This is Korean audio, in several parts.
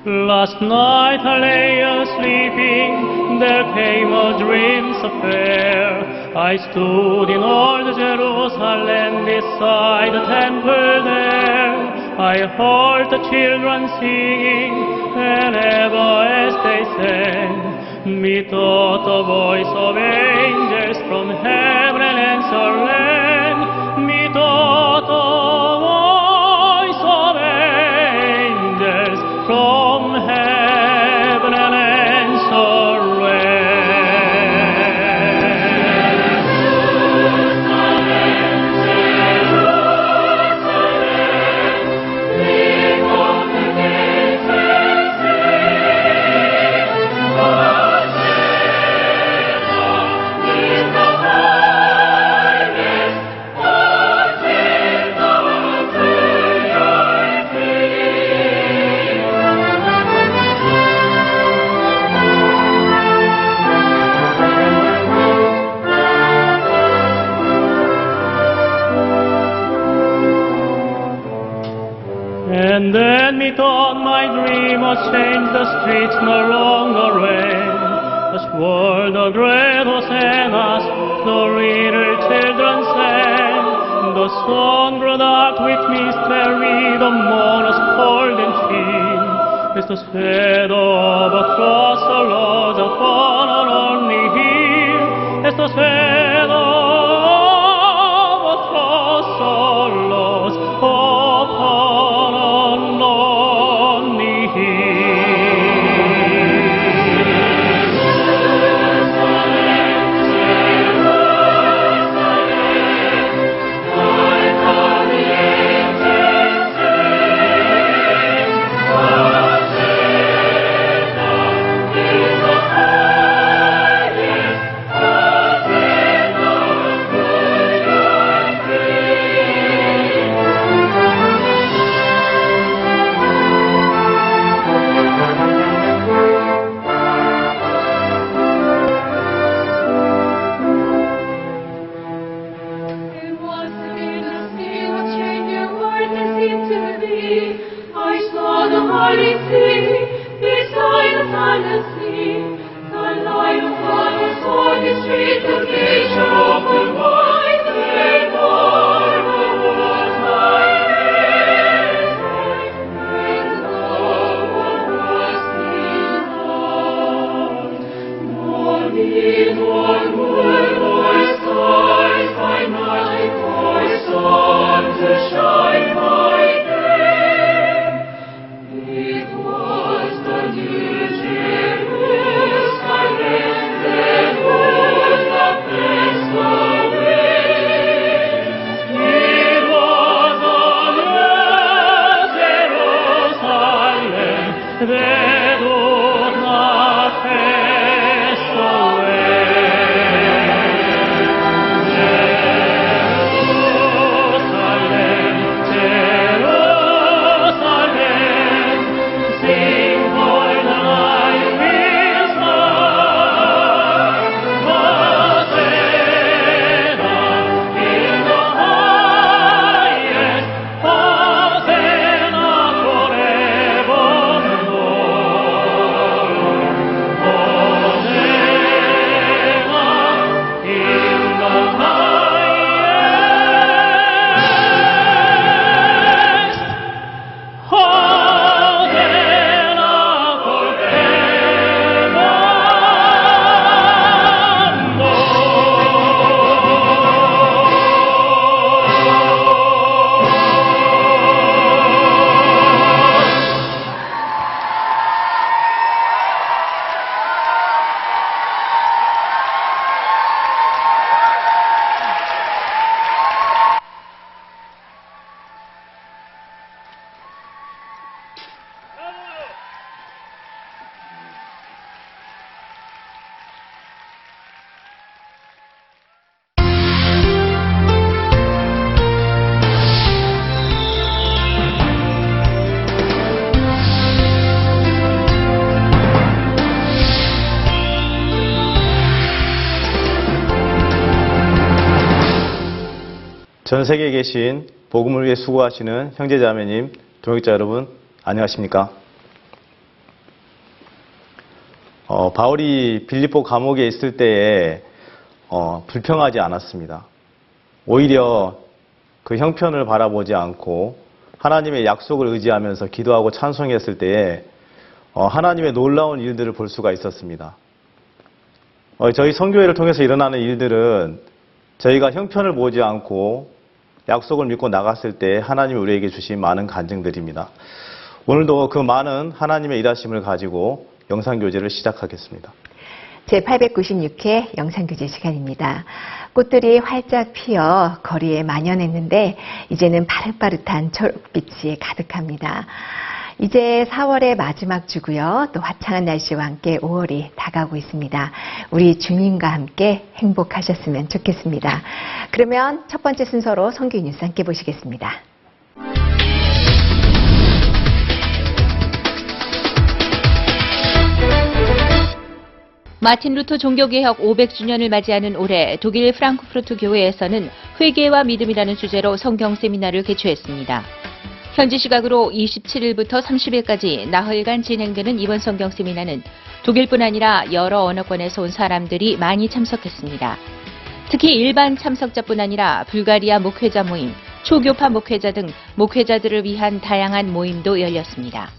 Last night I lay sleeping, there came a dream so fair. I stood in old Jerusalem beside the temple there. I heard the children singing whenever as they sang. Methought the voice of angels from heaven and land. Methought the voice of angels from heaven and surrender. And then methought my dream was changed, the streets no longer rain. The swore the great hosannas, the little children sang. The sun grew dark with mystery, the mourners cold and chill. As the shadow of a cross arose upon a lonely hill. As the shadow of a cross arose upon a lonely hill. 전 세계에 계신 복음을 위해 수고하시는 형제자매님, 동역자 여러분, 안녕하십니까? 바울이 빌립보 감옥에 있을 때에 불평하지 않았습니다. 오히려 그 형편을 바라보지 않고 하나님의 약속을 의지하면서 기도하고 찬송했을 때에 하나님의 놀라운 일들을 볼 수가 있었습니다. 저희 선교회를 통해서 일어나는 일들은 저희가 형편을 보지 않고 약속을 믿고 나갔을 때 하나님이 우리에게 주신 많은 간증들입니다. 오늘도 그 많은 하나님의 일하심을 가지고 영상교제를 시작하겠습니다. 제896회 영상교제 시간입니다. 꽃들이 활짝 피어 거리에 만연했는데 이제는 파릇파릇한 초록빛이 가득합니다. 이제 4월의 마지막 주고요. 또 화창한 날씨와 함께 5월이 다가오고 있습니다. 우리 주님과 함께 행복하셨으면 좋겠습니다. 그러면 첫 번째 순서로 선교 뉴스 함께 보시겠습니다. 마틴 루터 종교개혁 500주년을 맞이하는 올해 독일 프랑크푸르트 교회에서는 회개와 믿음이라는 주제로 성경 세미나를 개최했습니다. 현지 시각으로 27일부터 30일까지 나흘간 진행되는 이번 성경 세미나는 독일뿐 아니라 여러 언어권에서 온 사람들이 많이 참석했습니다. 특히 일반 참석자뿐 아니라 불가리아 목회자 모임, 초교파 목회자 등 목회자들을 위한 다양한 모임도 열렸습니다.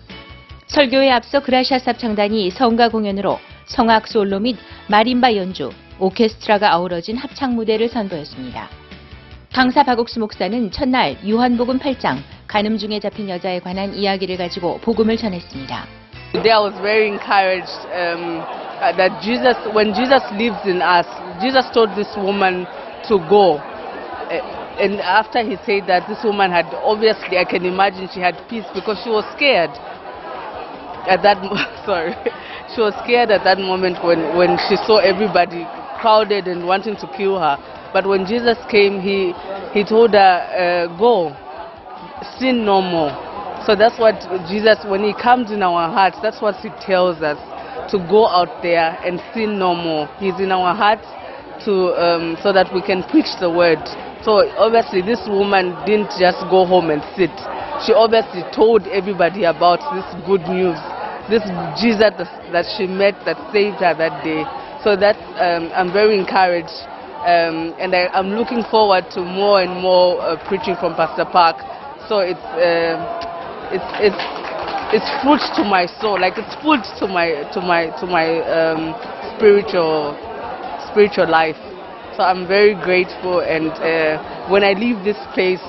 설교에 앞서 그라시아스 합창단이 성가 공연으로 성악 솔로 및 마림바 연주, 오케스트라가 어우러진 합창 무대를 선보였습니다. 강사 박옥수 목사는 첫날 요한복음 8장 간음 중에 잡힌 여자에 관한 이야기를 가지고 복음을 전했습니다. Today I was very encouraged that when Jesus lives in us, Jesus told this woman to go. And after he said that, this woman had, obviously I can imagine she had peace because she was scared. She was scared at that moment when she saw everybody crowded and wanting to kill her. But when Jesus came, he told her, go, sin no more. So that's what Jesus, when he comes in our hearts, that's what he tells us, to go out there and sin no more. He's in our hearts so that we can preach the word. So obviously this woman didn't just go home and sit. She obviously told everybody about this good news, this Jesus that she met that saved her that day. So that's, I'm very encouraged. And I'm looking forward to more and more preaching from Pastor Park. So it's fruit to my soul, like it's food to my spiritual life. So I'm very grateful, and when I leave this place,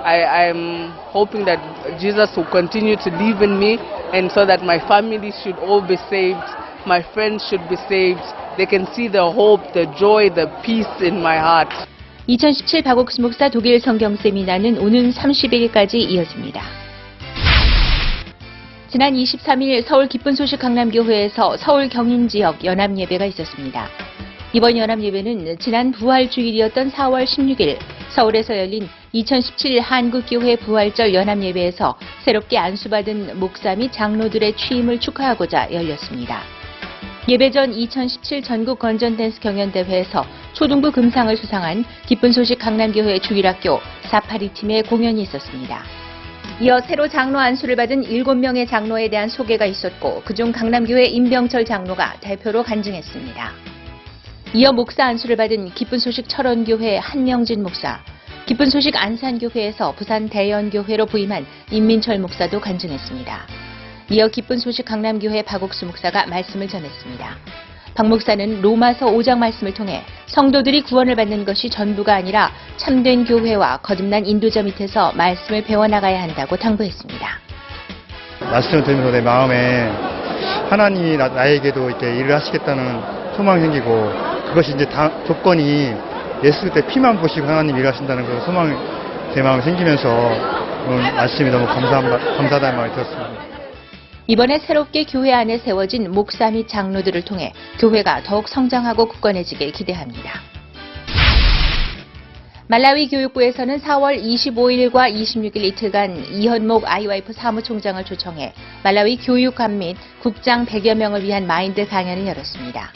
I'm hoping that Jesus will continue to live in me, and so that my family should all be saved, my friends should be saved. They can see the hope, the joy, the peace in my heart. 2017 박옥수 목사 독일 성경 세미나는 오는 30일까지 이어집니다. 지난 23일 서울 기쁜 소식 강남교회에서 서울 경인 지역 연합 예배가 있었습니다. 이번 연합 예배는 지난 부활 주일이었던 4월 16일 서울에서 열린 2017 한국교회 부활절 연합 예배에서 새롭게 안수받은 목사 및 장로들의 취임을 축하하고자 열렸습니다. 예배 전 2017 전국 건전댄스 경연대회에서 초등부 금상을 수상한 기쁜 소식 강남교회 주일학교 482팀의 공연이 있었습니다. 이어 새로 장로 안수를 받은 7명의 장로에 대한 소개가 있었고 그중 강남교회 임병철 장로가 대표로 간증했습니다. 이어 목사 안수를 받은 기쁜 소식 철원교회 한명진 목사, 기쁜 소식 안산교회에서 부산 대연교회로 부임한 임민철 목사도 간증했습니다. 이어 기쁜 소식 강남교회 박옥수 목사가 말씀을 전했습니다. 박 목사는 로마서 5장 말씀을 통해 성도들이 구원을 받는 것이 전부가 아니라 참된 교회와 거듭난 인도자 밑에서 말씀을 배워나가야 한다고 당부했습니다. 말씀을 들으면서 내 마음에 하나님이 나에게도 이렇게 일을 하시겠다는 소망이 생기고, 그것이 이제 조건이 예수 때 피만 보시고 하나님 일하신다는 그 소망이 제 마음에 생기면서 오늘 말씀이 너무 감사하다는 마음이 들었습니다. 이번에 새롭게 교회 안에 세워진 목사 및 장로들을 통해 교회가 더욱 성장하고 굳건해지길 기대합니다. 말라위 교육부에서는 4월 25일과 26일 이틀간 이현목 IYF 사무총장을 초청해 말라위 교육감 및 국장 100여 명을 위한 마인드 강연을 열었습니다.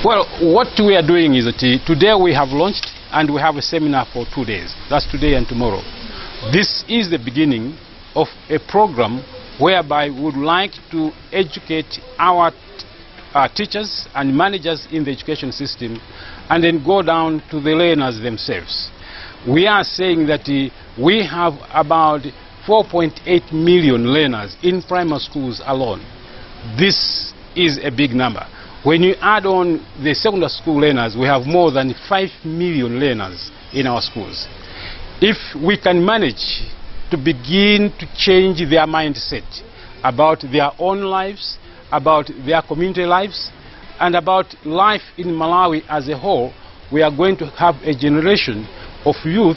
Well, what we are doing is that today we have launched and we have a seminar for 2 days. That's today and tomorrow. This is the beginning of a program whereby we would like to educate our teachers and managers in the education system and then go down to the learners themselves. We are saying that we have about 4.8 million learners in primary schools alone. This is a big number. When you add on the secondary school learners, we have more than 5 million learners in our schools. If we can manage to begin to change their mindset about their own lives, about their community lives, and about life in Malawi as a whole, we are going to have a generation of youth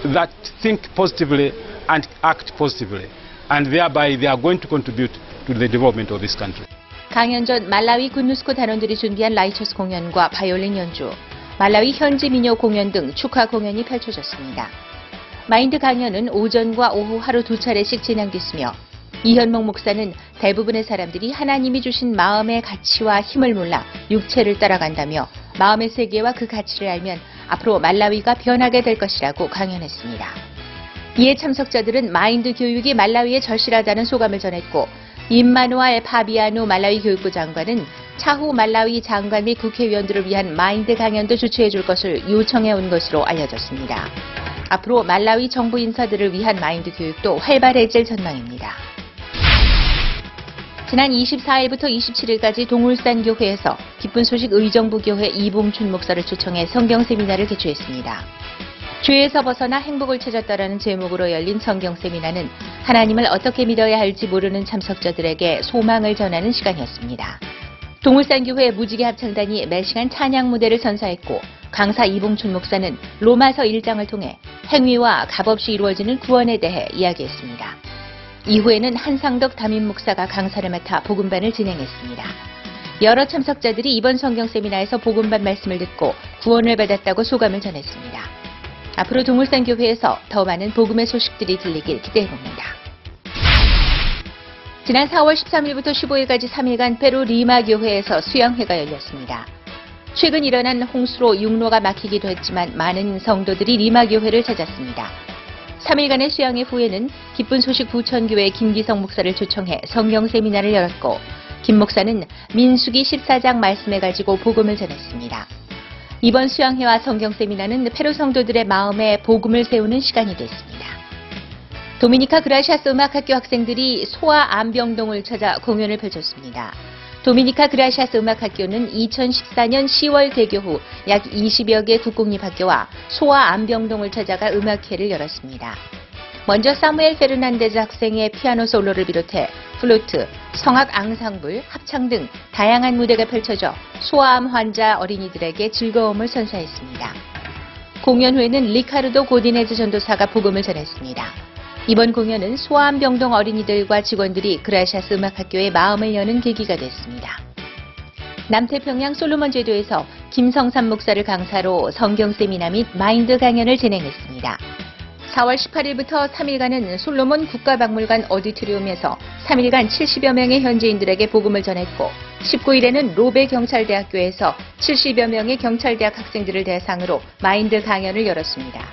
that think positively and act positively, and thereby they are going to contribute to the development of this country. 강연 전 말라위 군누스코 단원들이 준비한 라이처스 공연과 바이올린 연주, 말라위 현지 민요 공연 등 축하 공연이 펼쳐졌습니다. 마인드 강연은 오전과 오후 하루 2차례씩 진행됐으며 이현목 목사는 대부분의 사람들이 하나님이 주신 마음의 가치와 힘을 몰라 육체를 따라간다며 마음의 세계와 그 가치를 알면 앞으로 말라위가 변하게 될 것이라고 강연했습니다. 이에 참석자들은 마인드 교육이 말라위에 절실하다는 소감을 전했고 임마누알 파비아누 말라위 교육부 장관은 차후 말라위 장관 및 국회의원들을 위한 마인드 강연도 주최해 줄 것을 요청해 온 것으로 알려졌습니다. 앞으로 말라위 정부 인사들을 위한 마인드 교육도 활발해질 전망입니다. 지난 24일부터 27일까지 동울산 교회에서 기쁜 소식 의정부 교회 이봉춘 목사를 초청해 성경 세미나를 개최했습니다. 죄에서 벗어나 행복을 찾았다라는 제목으로 열린 성경 세미나는 하나님을 어떻게 믿어야 할지 모르는 참석자들에게 소망을 전하는 시간이었습니다. 동울산 교회 무지개 합창단이 매시간 찬양 무대를 선사했고 강사 이봉춘 목사는 로마서 1장을 통해 행위와 값없이 이루어지는 구원에 대해 이야기했습니다. 이후에는 한상덕 담임 목사가 강사를 맡아 복음반을 진행했습니다. 여러 참석자들이 이번 성경 세미나에서 복음반 말씀을 듣고 구원을 받았다고 소감을 전했습니다. 앞으로 동울산 교회에서 더 많은 복음의 소식들이 들리길 기대해봅니다. 지난 4월 13일부터 15일까지 3일간 페루 리마 교회에서 수양회가 열렸습니다. 최근 일어난 홍수로 육로가 막히기도 했지만 많은 성도들이 리마 교회를 찾았습니다. 3일간의 수양회 후에는 기쁜 소식 부천교회 김기성 목사를 초청해 성경 세미나를 열었고 김 목사는 민수기 14장 말씀을 가지고 복음을 전했습니다. 이번 수양회와 성경 세미나는 페루 성도들의 마음에 복음을 세우는 시간이 됐습니다. 도미니카 그라시아스 음악학교 학생들이 소아 암병동을 찾아 공연을 펼쳤습니다. 도미니카 그라시아스 음악학교는 2014년 10월 개교 후 약 20여 개 국공립학교와 소아 암병동을 찾아가 음악회를 열었습니다. 먼저 사무엘 페르난데즈 학생의 피아노 솔로를 비롯해 플루트, 성악 앙상블, 합창 등 다양한 무대가 펼쳐져 소아암 환자 어린이들에게 즐거움을 선사했습니다. 공연 후에는 리카르도 고디네즈 전도사가 복음을 전했습니다. 이번 공연은 소아암병동 어린이들과 직원들이 그라시아스 음악학교의 마음을 여는 계기가 됐습니다. 남태평양 솔로몬 제도에서 김성삼 목사를 강사로 성경 세미나 및 마인드 강연을 진행했습니다. 4월 18일부터 3일간은 솔로몬 국가박물관 오디토리움에서 3일간 70여 명의 현지인들에게 복음을 전했고 19일에는 로베 경찰대학교에서 70여 명의 경찰대학 학생들을 대상으로 마인드 강연을 열었습니다.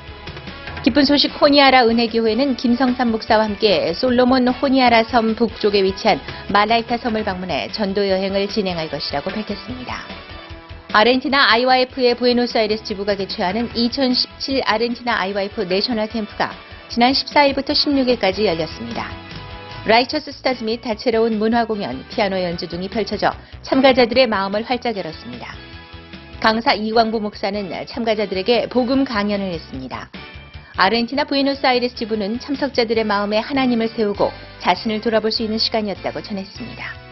기쁜 소식 호니아라 은혜교회는 김성삼 목사와 함께 솔로몬 호니아라 섬 북쪽에 위치한 마라이타 섬을 방문해 전도 여행을 진행할 것이라고 밝혔습니다. 아르헨티나 IYF의 부에노스아이레스 지부가 개최하는 2017 아르헨티나 IYF 내셔널 캠프가 지난 14일부터 16일까지 열렸습니다. 라이처스 스타즈 및 다채로운 문화 공연, 피아노 연주 등이 펼쳐져 참가자들의 마음을 활짝 열었습니다. 강사 이광부 목사는 참가자들에게 복음 강연을 했습니다. 아르헨티나 부에노스아이레스 지부는 참석자들의 마음에 하나님을 세우고 자신을 돌아볼 수 있는 시간이었다고 전했습니다.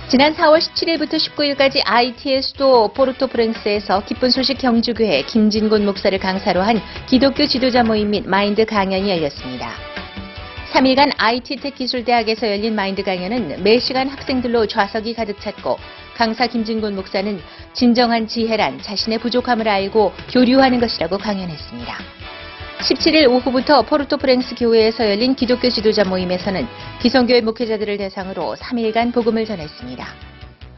지난 4월 17일부터 19일까지 IT의 수도 포르토프랭스에서 기쁜 소식 경주교회 김진곤 목사를 강사로 한 기독교 지도자 모임 및 마인드 강연이 열렸습니다. 3일간 IT텍기술대학에서 열린 마인드 강연은 매시간 학생들로 좌석이 가득 찼고 강사 김진곤 목사는 진정한 지혜란 자신의 부족함을 알고 교류하는 것이라고 강연했습니다. 17일 오후부터 포르토프랭스 교회에서 열린 기독교 지도자 모임에서는 기성교회 목회자들을 대상으로 3일간 복음을 전했습니다.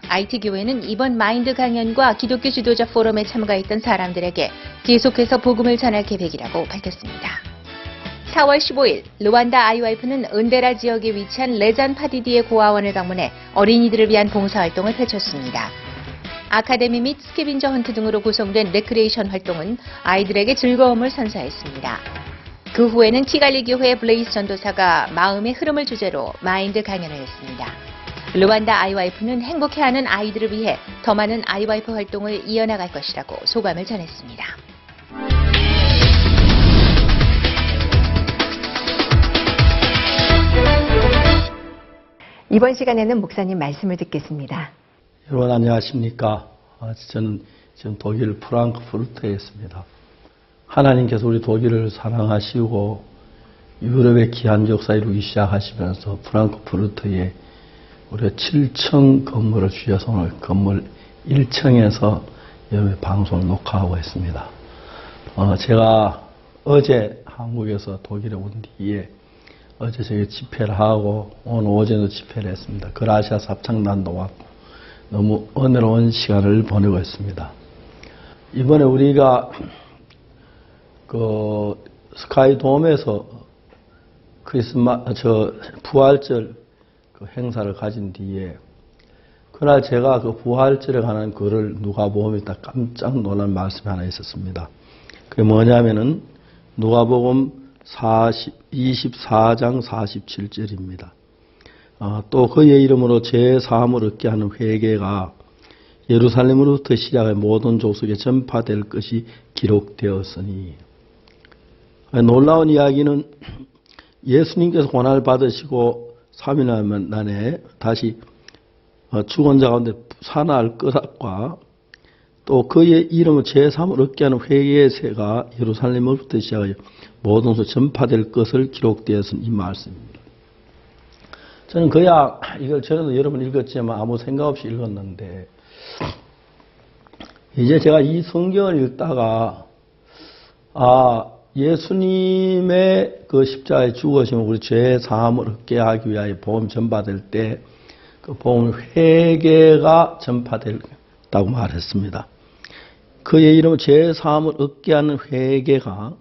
IT교회는 이번 마인드 강연과 기독교 지도자 포럼에 참가했던 사람들에게 계속해서 복음을 전할 계획이라고 밝혔습니다. 4월 15일 루완다 IYF는 은데라 지역에 위치한 레잔 파디디의 고아원을 방문해 어린이들을 위한 봉사활동을 펼쳤습니다. 아카데미 및 스캐빈저 헌트 등으로 구성된 레크레이션 활동은 아이들에게 즐거움을 선사했습니다. 그 후에는 키갈리 교회 블레이스 전도사가 마음의 흐름을 주제로 마인드 강연을 했습니다. 루완다 IYF는 행복해하는 아이들을 위해 더 많은 IYF 활동을 이어나갈 것이라고 소감을 전했습니다. 이번 시간에는 목사님 말씀을 듣겠습니다. 여러분 안녕하십니까? 저는 지금 독일 프랑크푸르트에 있습니다. 하나님께서 우리 독일을 사랑하시고 유럽의 귀한 역사 이루기 시작하시면서 프랑크푸르트에 우리가 7층 건물을 주셔서 오늘 건물 1층에서 여러분의 방송을 녹화하고 있습니다. 제가 어제 한국에서 독일에 온 뒤에 어제 저희 집회를 하고 오늘 오전에도 집회를 했습니다. 그라시아 합창단도 왔고 너무 은혜로운 시간을 보내고 있습니다. 이번에 우리가 그 스카이돔에서 부활절 그 행사를 가진 뒤에 그날 제가 그 부활절에 관한 글을 누가복음에 딱 깜짝 놀란 말씀이 하나 있었습니다. 그게 뭐냐면은 누가복음 24장 47절입니다. 또 그의 이름으로 죄사함을 얻게 하는 회개가 예루살렘으로부터 시작해 모든 족속에 전파될 것이 기록되었으니. 놀라운 이야기는 예수님께서 고난을 받으시고 3일 만에 다시 죽은 자 가운데 살아날 것과 또 그의 이름으로 죄사함을 얻게 하는 회개의 새가 예루살렘으로부터 시작해 모든 곳에 전파될 것을 기록되었은 이 말씀입니다. 저는 이걸 전에도 여러 번 읽었지만 아무 생각 없이 읽었는데 이제 제가 이 성경을 읽다가 예수님의 그 십자가에 죽으시면 우리 죄 사함을 얻게 하기 위하여 복음 전파될 때 그 복음 회개가 전파된다고 말했습니다. 그의 이름으로 죄 사함을 얻게 하는 회개가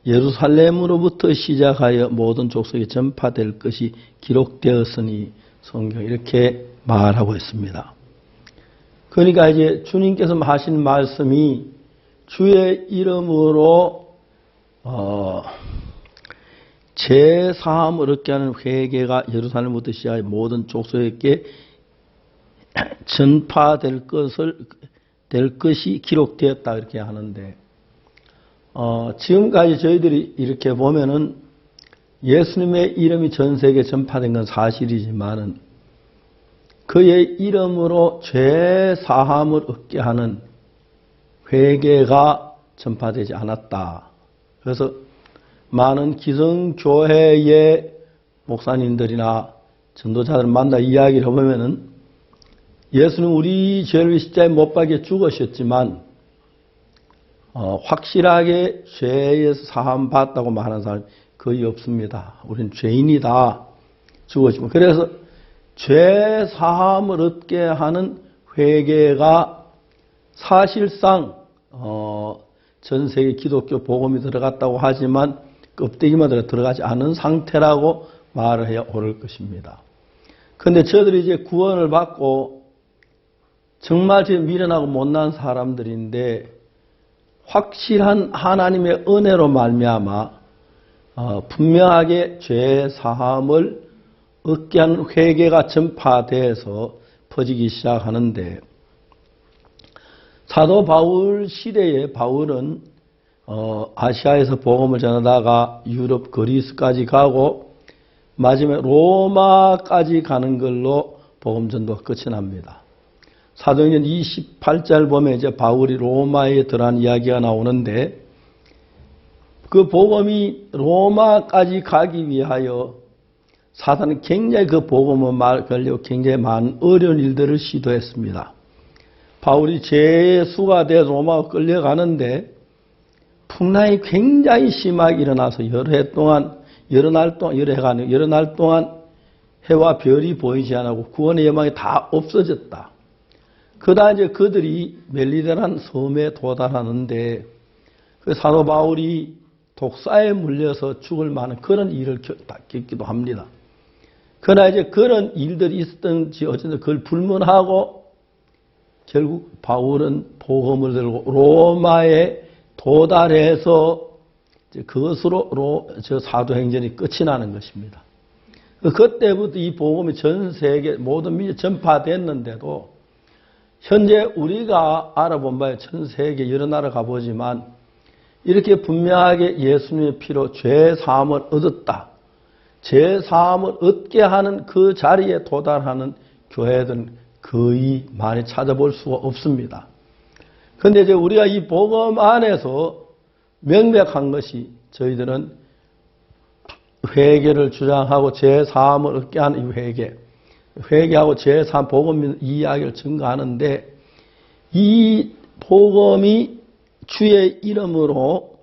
예루살렘으로부터 시작하여 모든 족속에 전파될 것이 기록되었으니 성경 이렇게 말하고 있습니다. 그러니까 이제 주님께서 하신 말씀이 주의 이름으로 죄 사함을 얻게 하는 회개가 예루살렘부터 시작해 모든 족속에게 전파될 것이 기록되었다 이렇게 하는데 지금까지 저희들이 이렇게 보면은 예수님의 이름이 전 세계에 전파된 건 사실이지만은 그의 이름으로 죄 사함을 얻게 하는 회개가 전파되지 않았다. 그래서 많은 기성교회의 목사님들이나 전도자들 만나 이야기를 해보면은 예수는 우리 죄를 위해 십자가에 못 박혀 죽으셨지만 확실하게 죄에서 사함 받았다고 말하는 사람이 거의 없습니다. 우리는 죄인이다. 죽었지만 그래서 죄 사함을 얻게 하는 회개가 사실상 전 세계 기독교 복음이 들어갔다고 하지만 껍데기만 들어가지 않은 상태라고 말을 해야 옳을 것입니다. 그런데 저들이 이제 구원을 받고 정말 미련하고 못난 사람들인데 확실한 하나님의 은혜로 말미암아 분명하게 죄 사함을 얻게 하는 회개가 전파돼서 퍼지기 시작하는데 사도 바울 시대에 바울은 아시아에서 복음을 전하다가 유럽 그리스까지 가고 마지막에 로마까지 가는 걸로 복음 전도가 끝이 납니다. 사도행전 28절 보면 이제 바울이 로마에 들어간 이야기가 나오는데 그 복음이 로마까지 가기 위하여 사단은 굉장히 그 복음을 말하려고 굉장히 많은 어려운 일들을 시도했습니다. 바울이 죄수가 되어 로마로 끌려가는데 풍랑이 굉장히 심하게 일어나서 여러 날 동안 해와 별이 보이지 않고 구원의 예망이 다 없어졌다. 그러다 이제 그들이 멜리데라는 섬에 도달하는데 그 사도 바울이 독사에 물려서 죽을 만한 그런 일을 겪기도 합니다. 그러나 이제 그런 일들이 있었던지 어쨌든 그걸 불문하고 결국 바울은 복음을 들고 로마에 도달해서 그것으로 저 사도행전이 끝이 나는 것입니다. 그때부터 이 복음이 전 세계 모든 민족에 전파됐는데도 현재 우리가 알아본 바에 전 세계 여러 나라 가보지만 이렇게 분명하게 예수님의 피로 죄 사함을 얻었다. 죄 사함을 얻게 하는 그 자리에 도달하는 교회들은 거의 많이 찾아볼 수가 없습니다. 그런데 이제 우리가 이 복음 안에서 명백한 것이 저희들은 회개를 주장하고 죄 사함을 얻게 하는 이 회개하고 죄 사함 복음 이야기를 증거하는데 이 복음이 주의 이름으로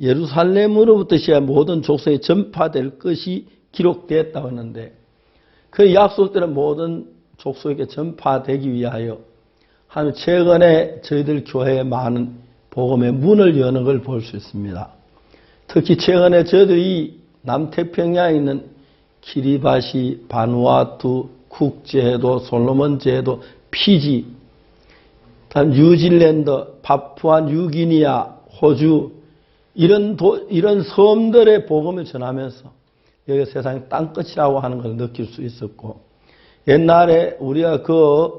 예루살렘으로부터 시작 모든 족속에 전파될 것이 기록되었다고 하는데 그 약속들은 모든 족속에게 전파되기 위하여 하는 최근에 저희들 교회에 많은 복음의 문을 여는 걸 볼 수 있습니다. 특히 최근에 저희들이 남태평양에 있는 키리바시, 바누아투, 쿡제도, 솔로몬제도, 피지, 뉴질랜드, 파푸아 뉴기니아, 호주 이런 섬들의 복음을 전하면서 여기 세상의 땅끝이라고 하는 걸 느낄 수 있었고 옛날에 우리가 그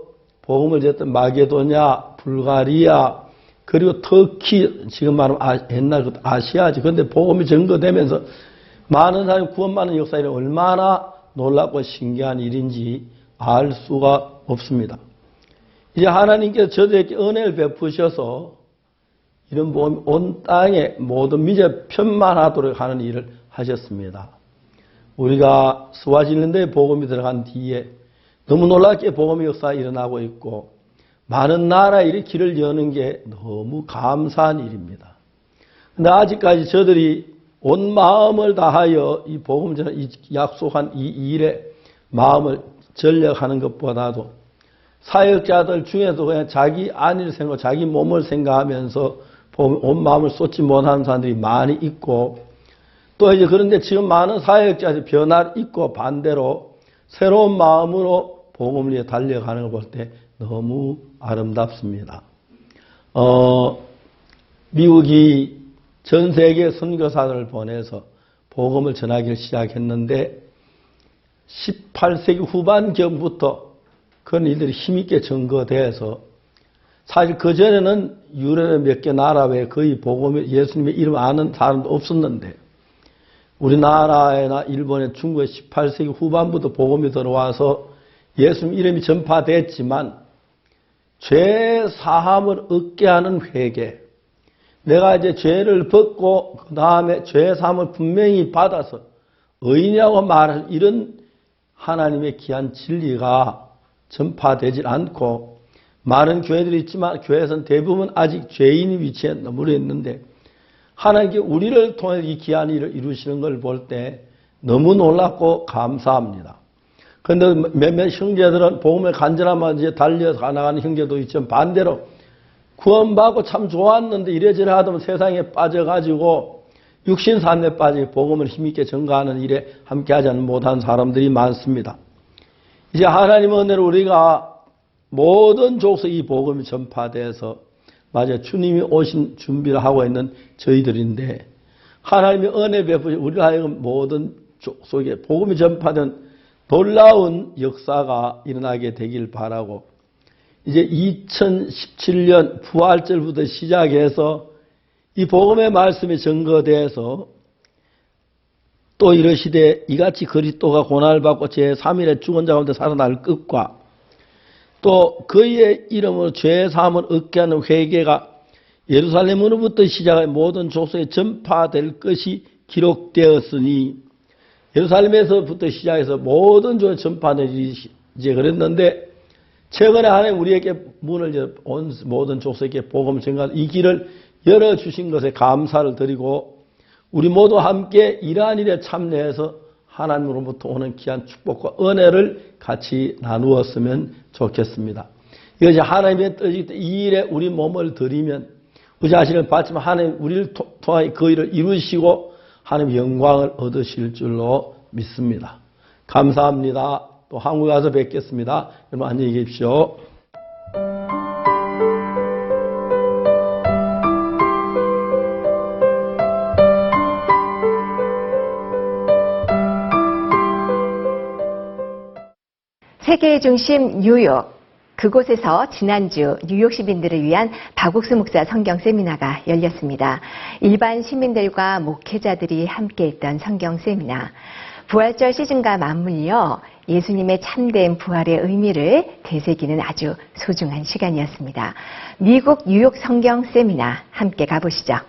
복음을 전했던 마게도냐, 불가리아 그리고 터키 지금 말하면 옛날 아시아지. 그런데 복음이 전거되면서 많은 사람이 구원받는 역사에 얼마나 놀랍고 신기한 일인지 알 수가 없습니다. 이제 하나님께서 저들에게 은혜를 베푸셔서 이런 복음이 온 땅에 모든 민족에 편만하도록 하는 일을 하셨습니다. 우리가 스와질랜드에 복음이 들어간 뒤에 너무 놀랍게 복음의 역사가 일어나고 있고 많은 나라에 이렇게 길을 여는 게 너무 감사한 일입니다. 그런데 아직까지 저들이 온 마음을 다하여 이 복음 전에 약속한 이 일에 마음을 전력하는 것보다도 사역자들 중에도 그냥 자기 안위를 생각하고 자기 몸을 생각하면서 온 마음을 쏟지 못하는 사람들이 많이 있고 또 이제 그런데 지금 많은 사역자들이 변화를 있고 반대로 새로운 마음으로 복음을 위해 달려가는 걸 볼 때 너무 아름답습니다. 미국이 전 세계 선교사들을 보내서 복음을 전하기를 시작했는데 18세기 후반경부터 그런 일들이 힘있게 증거돼서 사실 그전에는 유럽의 몇 개 나라 외에 거의 복음을 예수님의 이름 아는 사람도 없었는데 우리나라나 일본에 중국에 18세기 후반부터 복음이 들어와서 예수님 이름이 전파됐지만 죄 사함을 얻게 하는 회개 내가 이제 죄를 벗고 그 다음에 죄 사함을 분명히 받아서 의인이라고 말할 이런 하나님의 귀한 진리가 전파되질 않고 많은 교회들이 있지만 교회에서는 대부분 아직 죄인의 위치에 머물러 있는데 하나님께 우리를 통해 이 귀한 일을 이루시는 걸 볼 때 너무 놀랍고 감사합니다. 그런데 몇몇 형제들은 복음의 간절함만 이제 달려서 나가는 형제도 있지만 반대로 구원받고 참 좋았는데 이래저래 하다 세상에 빠져가지고 육신산에 빠지고 복음을 힘있게 전가하는 일에 함께하지 못한 사람들이 많습니다. 이제 하나님의 은혜로 우리가 모든 족속 이 복음이 전파돼서 맞아요. 주님이 오신 준비를 하고 있는 저희들인데 하나님의 은혜 베푸시 우리를 하여금 모든 족속에 복음이 전파된 놀라운 역사가 일어나게 되길 바라고 이제 2017년 부활절부터 시작해서 이 복음의 말씀이 증거돼서 또 이러시되 이같이 그리스도가 고난을 받고 제3일에 죽은 자 가운데 살아날 것과 또 그의 이름으로 죄 사함을 얻게 하는 회개가 예루살렘으로부터 시작해 모든 족속에 전파될 것이 기록되었으니 예루살렘에서부터 시작해서 모든 족속에 전파되지 이제 그랬는데 최근에 하나님 우리에게 문을 온 모든 족속에게 복음을 전가하는 이 길을 열어주신 것에 감사를 드리고 우리 모두 함께 이러한 일에 참여해서 하나님으로부터 오는 귀한 축복과 은혜를 같이 나누었으면 좋겠습니다. 이것이 하나님의 뜻이기 때문에 이 일에 우리 몸을 드리면 그 자신을 받지만 하나님 우리를 통하여 그 일을 이루시고 하나님 영광을 얻으실 줄로 믿습니다. 감사합니다. 또 한국에 가서 뵙겠습니다. 여러분 안녕히 계십시오. 세계의 중심 뉴욕. 그곳에서 지난주 뉴욕 시민들을 위한 박옥수 목사 성경 세미나가 열렸습니다. 일반 시민들과 목회자들이 함께했던 성경 세미나. 부활절 시즌과 맞물려 예수님의 참된 부활의 의미를 되새기는 아주 소중한 시간이었습니다. 미국 뉴욕 성경 세미나 함께 가보시죠.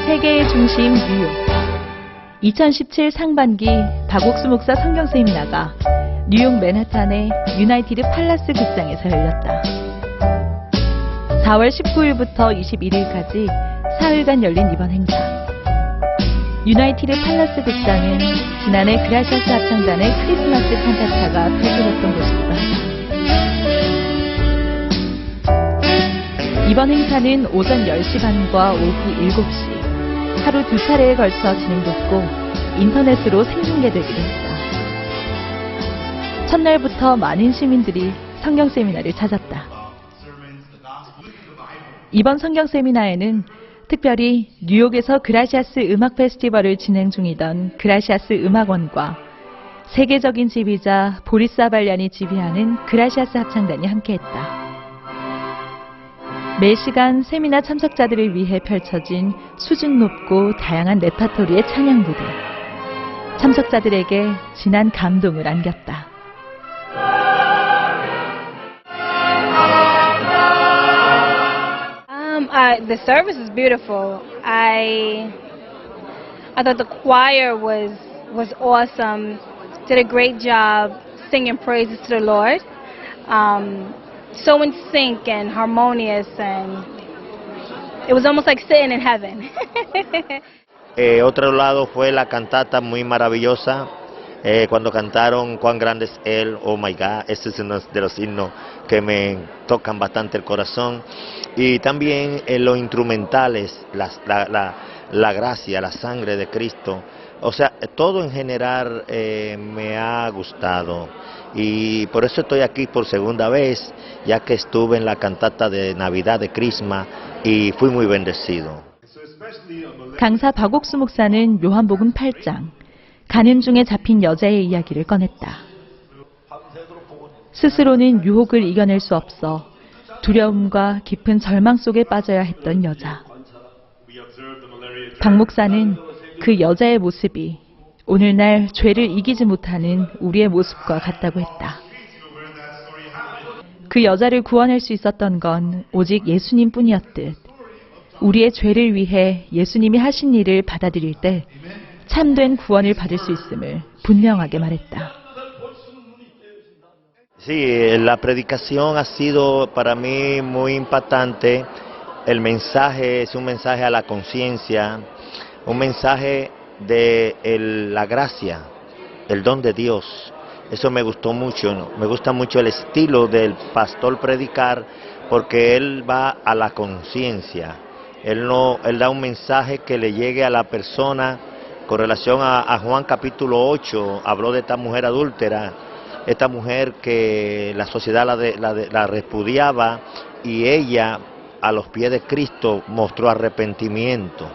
세계의 중심 뉴욕. 2017 상반기 박옥수 목사 성경 세미나가 뉴욕 맨하탄의 유나이티드 팔라스 극장에서 열렸다. 4월 19일부터 21일까지 사흘간 열린 이번 행사. 유나이티드 팔라스 극장은 지난해 그라시아스 합창단의 크리스마스 칸타타가 펼쳐졌던 곳이기도 하다. 이번 행사는 오전 10시 반과 오후 7시 하루 2차례에 걸쳐 진행됐고 인터넷으로 생중계되기도 했다. 첫날부터 많은 시민들이 성경 세미나를 찾았다. 이번 성경 세미나에는 특별히 뉴욕에서 그라시아스 음악 페스티벌을 진행 중이던 그라시아스 음악원과 세계적인 지휘자 보리스 아발얀이 지휘하는 그라시아스 합창단이 함께했다. 매시간 세미나 참석자들을 위해 펼쳐진 수준 높고 다양한 레파토리의 찬양 무대. 참석자들에게 진한 감동을 안겼다. The service is beautiful. I thought the choir was awesome. Did a great job singing praises to the Lord. So in sync and harmonious, and it was almost like sitting in heaven. Otro lado fue la cantata muy maravillosa, cuando cantaron Cuán grande es Él, oh my God, este es uno de los himnos que me tocan bastante el corazón, y también los instrumentales, la gracia, la sangre de Cristo, o sea, todo en general me ha gustado. Y por eso estoy aquí por segunda vez, ya que estuve en la cantata de Navidad de Crisma y fui muy bendecido. 강사 박옥수 목사는 요한복음 8장, 가는 중에 잡힌 여자의 이야기를 꺼냈다. 스스로는 유혹을 이겨낼 수 없어 두려움과 깊은 절망 속에 빠져야 했던 여자. 박 목사는 그 여자의 모습이 오늘날 죄를 이기지 못하는 우리의 모습과 같다고 했다. 그 여자를 구원할 수 있었던 건 오직 예수님뿐이었듯 우리의 죄를 위해 예수님이 하신 일을 받아들일 때 참된 구원을 받을 수 있음을 분명하게 말했다. Sí, la predicación ha sido para mí muy impactante. El mensaje es un mensaje a la conciencia, un mensaje de la gracia, el don de Dios. Eso me gustó mucho, ¿no? Me gusta mucho el estilo del pastor predicar, porque él va a la conciencia. Él da un mensaje que le llegue a la persona. Con relación a Juan capítulo 8, habló de esta mujer adúltera, esta mujer que la sociedad la repudiaba, y ella a los pies de Cristo mostró arrepentimiento.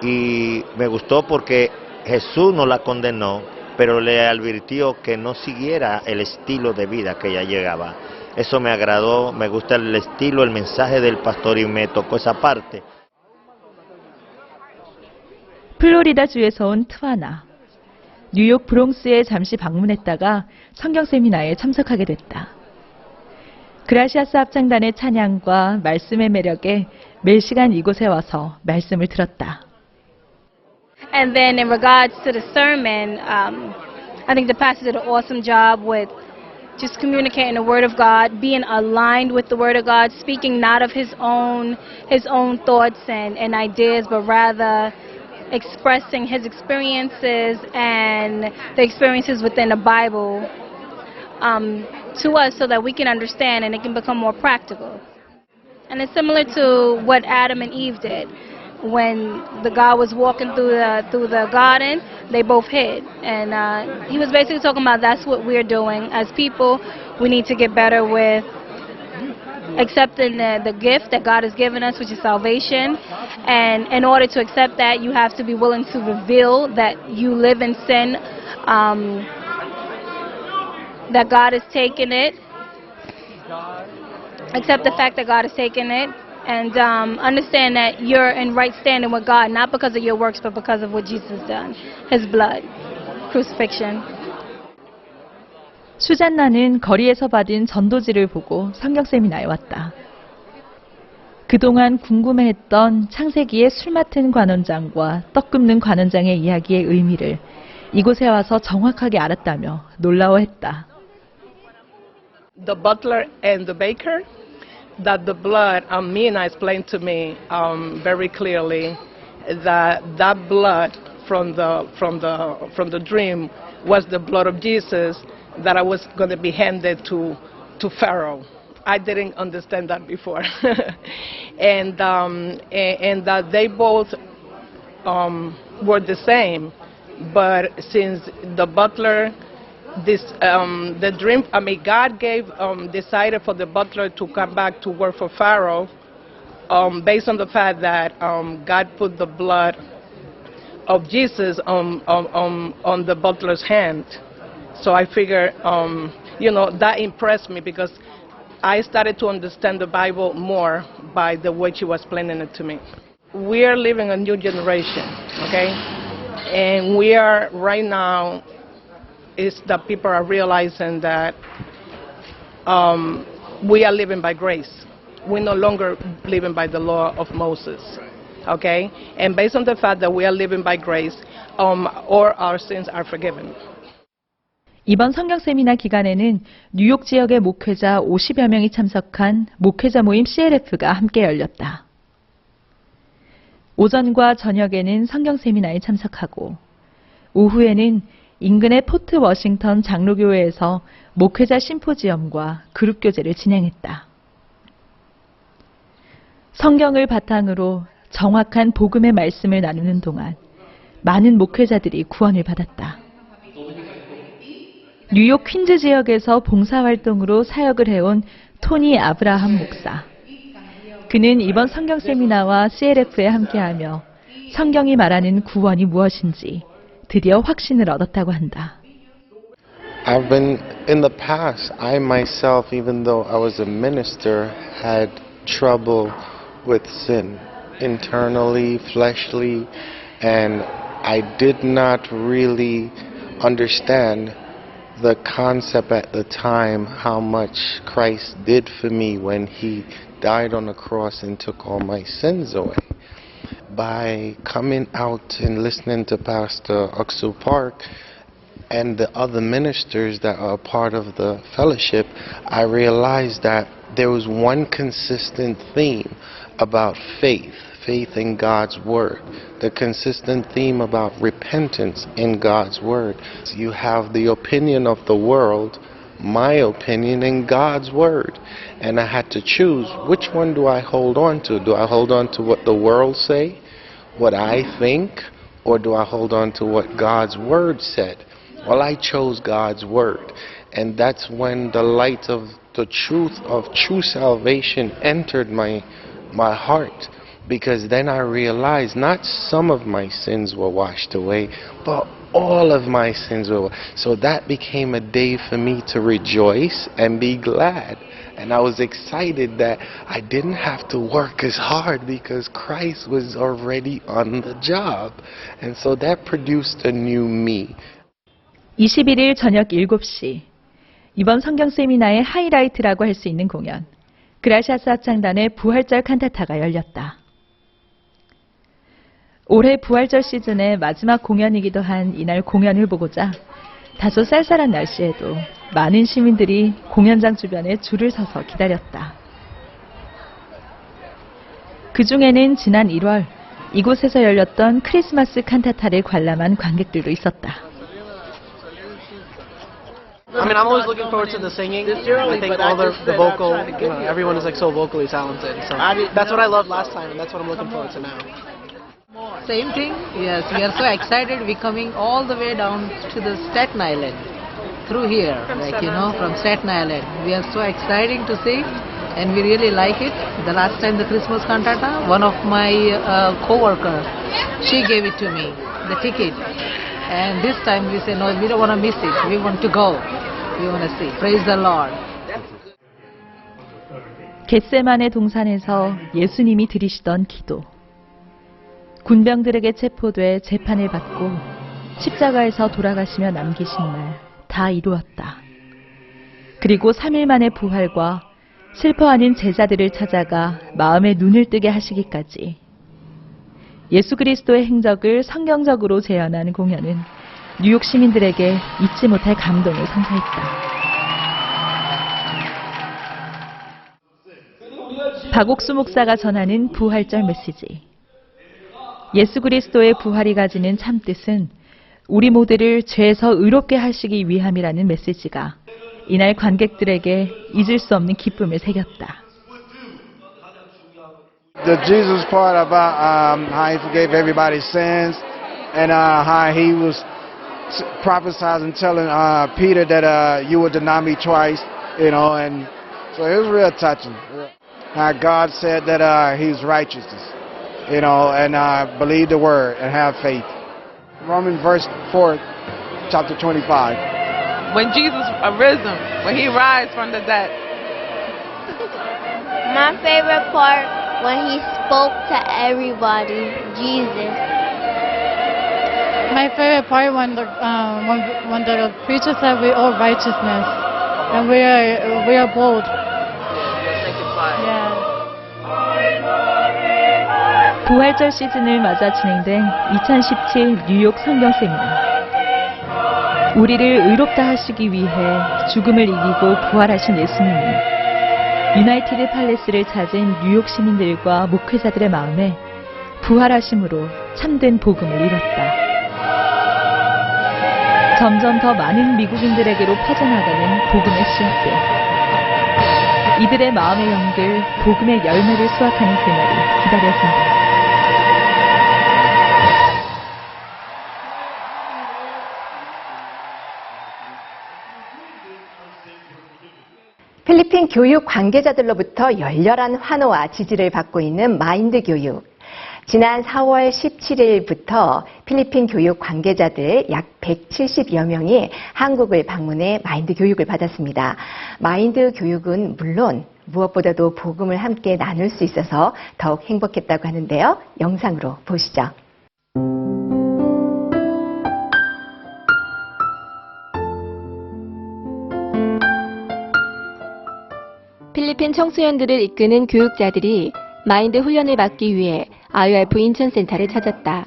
Y me gustó porque Jesús no la condenó, pero le advirtió que no siguiera el estilo de vida que ella llevaba. Eso me agradó, me gusta el estilo, el mensaje del pastor, y me tocó esa parte. 플로리다주에서 온 트와나. 뉴욕 브롱스에 잠시 방문했다가 성경 세미나에 참석하게 됐다. 그라시아스 합창단의 찬양과 말씀의 매력에 매시간 이곳에 와서 말씀을 들었다. And then in regards to the sermon, I think the pastor did an awesome job with just communicating the Word of God, being aligned with the Word of God, speaking not of his own thoughts and ideas, but rather expressing his experiences and the experiences within the Bible to us so that we can understand and it can become more practical. And it's similar to what Adam and Eve did. When the God was walking through the garden, they both hid. And he was basically talking about that's what we're doing as people. We need to get better with accepting the gift that God has given us, which is salvation. And in order to accept that, you have to be willing to reveal that you live in sin, that God has taken it. Accept the fact that God has taken it. And understand that you're in right standing with God, not because of your works, but because of what Jesus has done. His blood, crucifixion. 수잔나는 거리에서 받은 전도지를 보고 성경 세미나에 왔다. 그동안 궁금해했던 창세기의 술 맡은 관원장과 떡 굽는 관원장의 이야기의 의미를 이곳에 와서 정확하게 알았다며 놀라워했다. The butler and the baker, that the blood, Mina explained to me very clearly that blood from the dream was the blood of Jesus that I was going to be handed to Pharaoh. I didn't understand that before, and that they both were the same, but since the butler. The dream, God decided for the butler to come back to work for Pharaoh based on the fact that God put the blood of Jesus on the butler's hand. So I figured, that impressed me because I started to understand the Bible more by the way she was explaining it to me. We are living a new generation, okay? And we are right now, is that people are realizing that we are living by grace. We're no longer living by the law of Moses, okay? And based on the fact that we are living by grace, all our sins are forgiven. 이번 성경 세미나 기간에는 뉴욕 지역의 목회자 50여 명이 참석한 목회자 모임 CLF가 함께 열렸다. 오전과 저녁에는 성경 세미나에 참석하고 오후에는 인근의 포트 워싱턴 장로교회에서 목회자 심포지엄과 그룹 교제를 진행했다. 성경을 바탕으로 정확한 복음의 말씀을 나누는 동안 많은 목회자들이 구원을 받았다. 뉴욕 퀸즈 지역에서 봉사활동으로 사역을 해온 토니 아브라함 목사. 그는 이번 성경 세미나와 CLF에 함께하며 성경이 말하는 구원이 무엇인지 드디어 확신을 얻었다고 한다. I've been, in the past, I myself, even though I was a minister, had trouble with sin, internally, fleshly, and I did not really understand the concept at the time how much Christ did for me when He died on the cross and took all my sins away. By coming out and listening to Pastor Aksu Park and the other ministers that are part of the fellowship, I realized that there was one consistent theme about faith in God's Word, the consistent theme about repentance in God's Word. So you have the opinion of the world, my opinion, in God's Word. And I had to choose, which one do I hold on to? Do I hold on to what the world say, what I think, or do I hold on to what God's Word said? Well, I chose God's Word. And that's when the light of the truth of true salvation entered my heart. Because then I realized not some of my sins were washed away, but all of my sins were. So that became a day for me to rejoice and be glad. And I was excited that I didn't have to work as hard because Christ was already on the job. And so that produced a new me. 21일 저녁 7시, 이번 성경 세미나의 하이라이트라고 할 수 있는 공연, 그라시아스 합창단의 부활절 칸타타가 열렸다. 올해 부활절 시즌의 마지막 공연이기도 한 이날 공연을 보고자 다소 쌀쌀한 날씨에도 많은 시민들이 공연장 주변에 줄을 서서 기다렸다. 그 중에는 지난 1월 이곳에서 열렸던 크리스마스 칸타타를 관람한 관객들도 있었다. I mean, I'm always looking forward to the singing. I think all the vocal, everyone is like so vocally talented. So that's what I loved last time, and that's what I'm looking forward to now. Same thing. Yes, we are so excited. We're coming all the way down to the Staten Island through here, from Staten Island. We are so exciting to see, and we really like it. The last time the Christmas cantata, one of my co-worker, she gave it to me, the ticket. And this time we say, no, we don't want to miss it. We want to go. We want to see. Praise the Lord. 겟세마네 동산에서 예수님이 드리시던 기도. 군병들에게 체포돼 재판을 받고 십자가에서 돌아가시며 남기신 말 다 이루었다. 그리고 3일 만에 부활과 슬퍼하는 제자들을 찾아가 마음에 눈을 뜨게 하시기까지 예수 그리스도의 행적을 성경적으로 재현한 공연은 뉴욕 시민들에게 잊지 못할 감동을 선사했다. 박옥수 목사가 전하는 부활절 메시지. 예수 그리스도의 부활이 가지는 참뜻은 우리 모두를 죄에서 의롭게 하시기 위함이라는 메시지가 이날 관객들에게 잊을 수 없는 기쁨을 새겼다. The Jesus part about how he forgave everybody's sins and how he was prophesying, telling Peter that you would deny me twice, and so it was real touching. How God said that he's righteousness, and believe the word and have faith. Romans verse 4, chapter 25. When Jesus arisen, when he rise from the dead. My favorite part, when he spoke to everybody, Jesus. My favorite part when the preacher said we owe righteousness and we are bold. Yeah. 부활절 시즌을 맞아 진행된 2017 뉴욕 성경 세미나. 우리를 의롭다 하시기 위해 죽음을 이기고 부활하신 예수님이 유나이티드 팔레스를 찾은 뉴욕 시민들과 목회자들의 마음에 부활하심으로 참된 복음을 이뤘다. 점점 더 많은 미국인들에게로 퍼져나가는 복음의 씨앗들. 이들의 마음의 영들 복음의 열매를 수확하는 그날이 기다려진다. 필리핀 교육 관계자들로부터 열렬한 환호와 지지를 받고 있는 마인드 교육. 지난 4월 17일부터 필리핀 교육 관계자들 약 170여 명이 한국을 방문해 마인드 교육을 받았습니다. 마인드 교육은 물론 무엇보다도 복음을 함께 나눌 수 있어서 더욱 행복했다고 하는데요. 영상으로 보시죠. 필리핀 청소년들을 이끄는 교육자들이 마인드 훈련을 받기 위해 IOF 인천센터를 찾았다.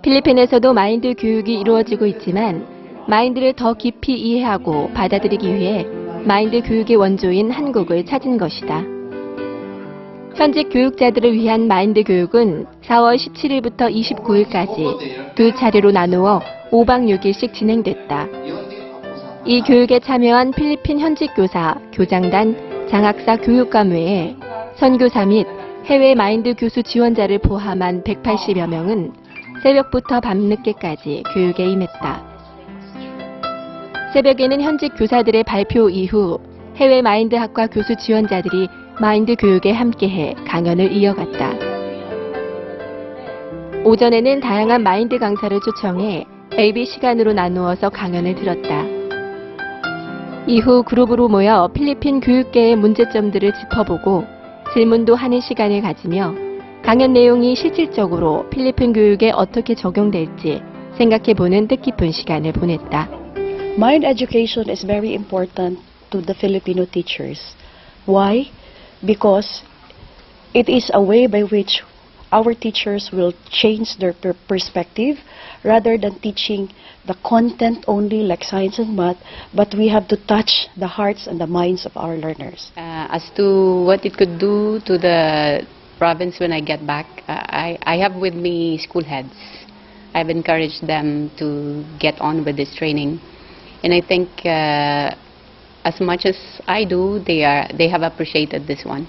필리핀에서도 마인드 교육이 이루어지고 있지만 마인드를 더 깊이 이해하고 받아들이기 위해 마인드 교육의 원조인 한국을 찾은 것이다. 현직 교육자들을 위한 마인드 교육은 4월 17일부터 29일까지 두 차례로 나누어 5박 6일씩 진행됐다. 이 교육에 참여한 필리핀 현직 교사, 교장단, 장학사 교육감 외에 선교사 및 해외 마인드 교수 지원자를 포함한 180여 명은 새벽부터 밤늦게까지 교육에 임했다. 새벽에는 현직 교사들의 발표 이후 해외 마인드 학과 교수 지원자들이 마인드 교육에 함께해 강연을 이어갔다. 오전에는 다양한 마인드 강사를 초청해 AB 시간으로 나누어서 강연을 들었다. 이후 그룹으로 모여 필리핀 교육계의 문제점들을 짚어보고 질문도 하는 시간을 가지며 강연 내용이 실질적으로 필리핀 교육에 어떻게 적용될지 생각해보는 뜻깊은 시간을 보냈다. Mind education is very important to the Filipino teachers. Why? Because it is a way by which our teachers will change their perspective rather than teaching the content only like science and math, but we have to touch the hearts and the minds of our learners. As to what it could do to the province when I get back, I have with me school heads. I've encouraged them to get on with this training, and I think as much as I do, they have appreciated this one.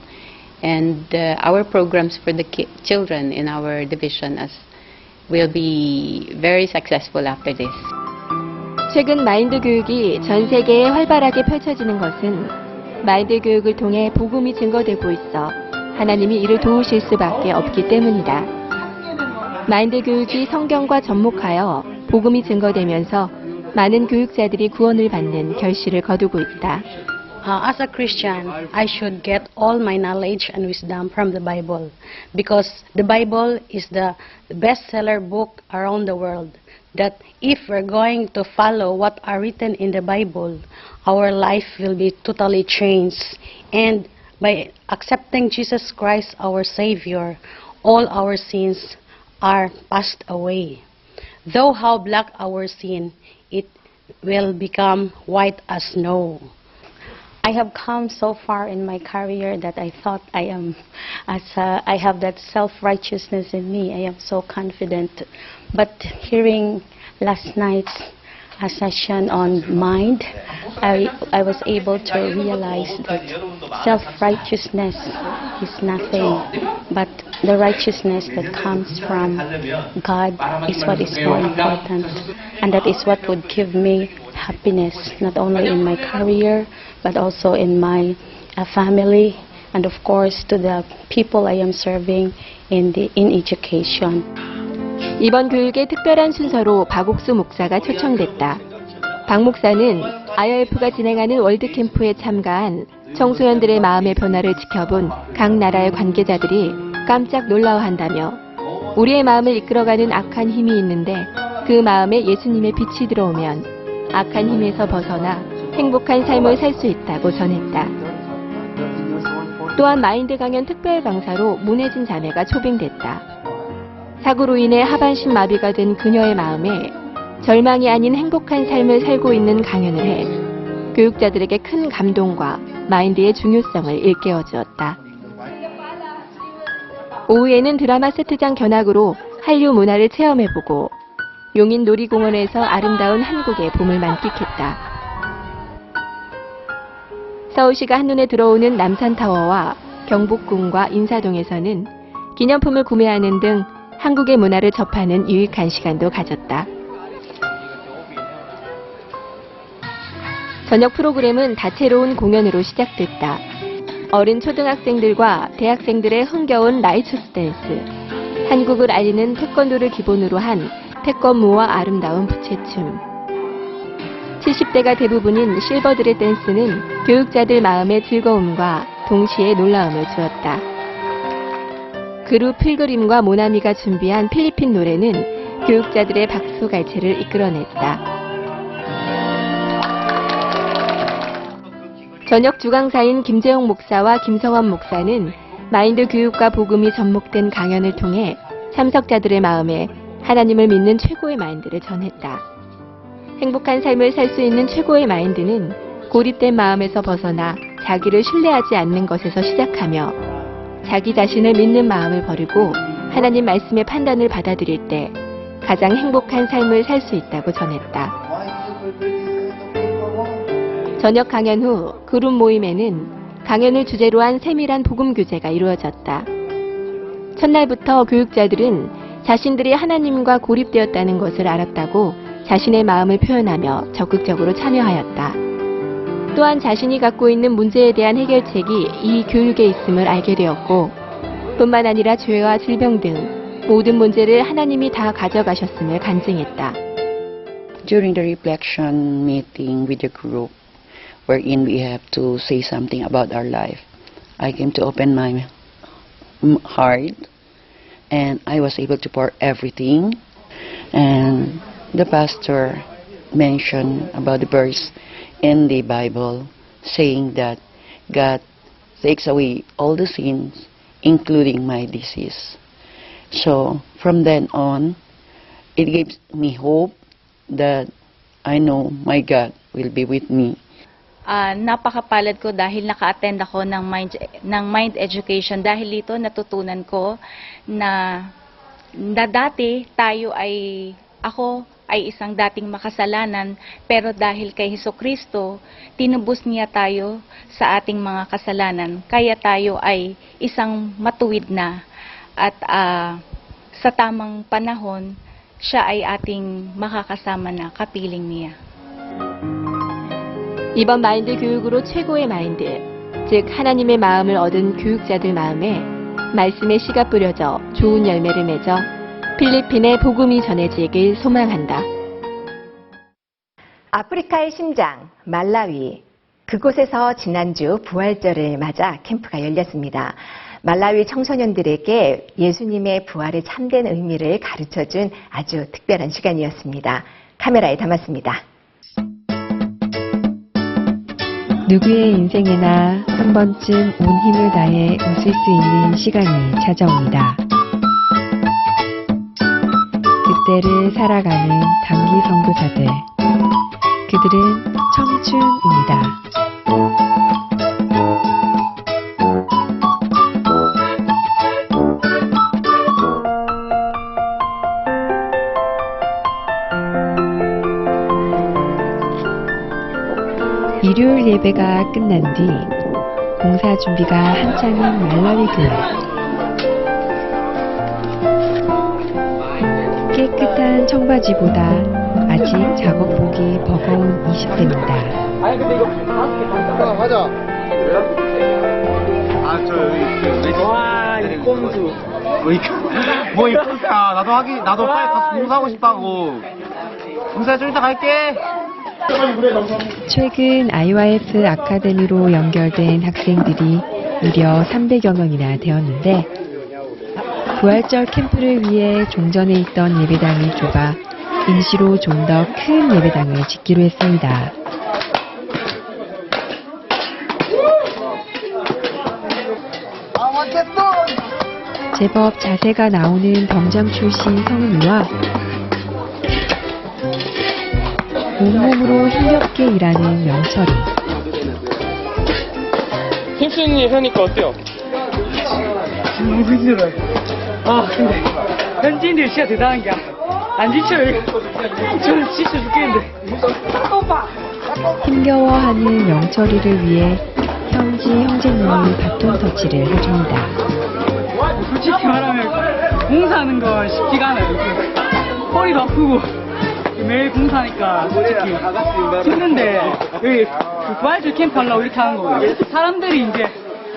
And our programs for the children in our division will be very successful after this. 최근 마인드 교육이 전 세계에 활발하게 펼쳐지는 것은 마인드 교육을 통해 복음이 증거되고 있어 하나님이 이를 도우실 수밖에 없기 때문이다. 마인드 교육이 성경과 접목하여 복음이 증거되면서 많은 교육자들이 구원을 받는 결실을 거두고 있다. As a Christian, I should get all my knowledge and wisdom from the Bible because the Bible is the bestseller book around the world. That if we're going to follow what are written in the Bible, our life will be totally changed. And by accepting Jesus Christ, our Savior, all our sins are passed away. Though how black our sin, it will become white as snow. I have come so far in my career that I thought I have that self-righteousness in me. I am so confident. But hearing last night's session on mind, I was able to realize that self-righteousness is nothing, but the righteousness that comes from God is what is more important, and that is what would give me happiness, not only in my career, but also in my family, and of course to the people I am serving in education. 이번 교육의 특별한 순서로 박옥수 목사가 초청됐다. 박 목사는 IOF가 진행하는 월드캠프에 참가한 청소년들의 마음의 변화를 지켜본 각 나라의 관계자들이 깜짝 놀라워한다며 우리의 마음을 이끌어가는 악한 힘이 있는데 그 마음에 예수님의 빛이 들어오면 악한 힘에서 벗어나 행복한 삶을 살 수 있다고 전했다. 또한 마인드 강연 특별 강사로 문혜진 자매가 초빙됐다. 사고로 인해 하반신 마비가 된 그녀의 마음에 절망이 아닌 행복한 삶을 살고 있는 강연을 해 교육자들에게 큰 감동과 마인드의 중요성을 일깨워 주었다. 오후에는 드라마 세트장 견학으로 한류 문화를 체험해보고 용인 놀이공원에서 아름다운 한국의 봄을 만끽했다. 서울시가 한눈에 들어오는 남산타워와 경복궁과 인사동에서는 기념품을 구매하는 등 한국의 문화를 접하는 유익한 시간도 가졌다. 저녁 프로그램은 다채로운 공연으로 시작됐다. 어린 초등학생들과 대학생들의 흥겨운 라이처스 댄스, 한국을 알리는 태권도를 기본으로 한 태권무와 아름다운 부채춤. 70대가 대부분인 실버들의 댄스는 교육자들 마음의 즐거움과 동시에 놀라움을 주었다. 그룹 필그림과 모나미가 준비한 필리핀 노래는 교육자들의 박수갈채를 이끌어냈다. 저녁 주강사인 김재용 목사와 김성원 목사는 마인드 교육과 복음이 접목된 강연을 통해 참석자들의 마음에 하나님을 믿는 최고의 마인드를 전했다. 행복한 삶을 살 수 있는 최고의 마인드는 고립된 마음에서 벗어나 자기를 신뢰하지 않는 것에서 시작하며 자기 자신을 믿는 마음을 버리고 하나님 말씀의 판단을 받아들일 때 가장 행복한 삶을 살 수 있다고 전했다. 저녁 강연 후 그룹 모임에는 강연을 주제로 한 세밀한 복음 교제가 이루어졌다. 첫날부터 교육자들은 자신들이 하나님과 고립되었다는 것을 알았다고 자신의 마음을 표현하며 적극적으로 참여하였다. 또한 자신이 갖고 있는 문제에 대한 해결책이 이 교육에 있음을 알게 되었고 뿐만 아니라 죄와 질병 등 모든 문제를 하나님이 다 가져가셨음을 간증했다. During the reflection meeting with the group, wherein we have to say something about our life, I came to open my heart and I was able to pour everything. And the pastor mentioned about the verse in the Bible saying that God takes away all the sins, including my disease. So from then on, it gives me hope that I know my God will be with me. Napakapalad ko dahil naka-attend ako ng mind education. Dahil dito natutunan ko na dati ako ay isang dating makasalanan, pero dahil kay Hesukristo, tinubos niya tayo sa ating mga kasalanan. Kaya tayo ay isang matuwid na at sa tamang panahon, siya ay ating makakasama na kapiling niya. 이번 마인드 교육으로 최고의 마인드, 즉 하나님의 마음을 얻은 교육자들 마음에 말씀의 씨가 뿌려져 좋은 열매를 맺어 필리핀의 복음이 전해지길 소망한다. 아프리카의 심장, 말라위. 그곳에서 지난주 부활절을 맞아 캠프가 열렸습니다. 말라위 청소년들에게 예수님의 부활의 참된 의미를 가르쳐준 아주 특별한 시간이었습니다. 카메라에 담았습니다. 누구의 인생에나 한 번쯤 온 힘을 다해 웃을 수 있는 시간이 찾아옵니다. 그때를 살아가는 단기 선교사들. 그들은 청춘입니다. 일요일 예배가 끝난 뒤 봉사 준비가 한창인 말라위 교회. 깨끗한 청바지보다 아직 작업복이 버거운 20대입니다. 아니 근데 이거 가자. 와, 이 꼼수. 뭐 이 꼼수야. 나도 빨리 가서 봉사하고 싶다고. 봉사 좀 이따 갈게. 최근 IYF 아카데미로 연결된 학생들이 무려 300여 명이나 되었는데 부활절 캠프를 위해 종전에 있던 예배당을 좁아 임시로 좀 더 큰 예배당을 짓기로 했습니다. 제법 자세가 나오는 병장 출신 성은이와 온몸으로 힘겹게 일하는 명철이. 힘쓰는 하니까 어때요? 너무 힘들어요. 근데 현지인들이 진짜 대단한 게 안 지쳐요. 저는 지쳐 죽겠는데. 오빠! 힘겨워하는 명철이를 위해 현지 형제님이 바톤 터치를 해줍니다. 솔직히 말하면 봉사하는 건 쉽지가 않아요. 허리도 아프고 매일 봉사하니까 솔직히 힘든데 여기 부활절 캠프 하려고 이렇게 하는 거예요. 사람들이 이제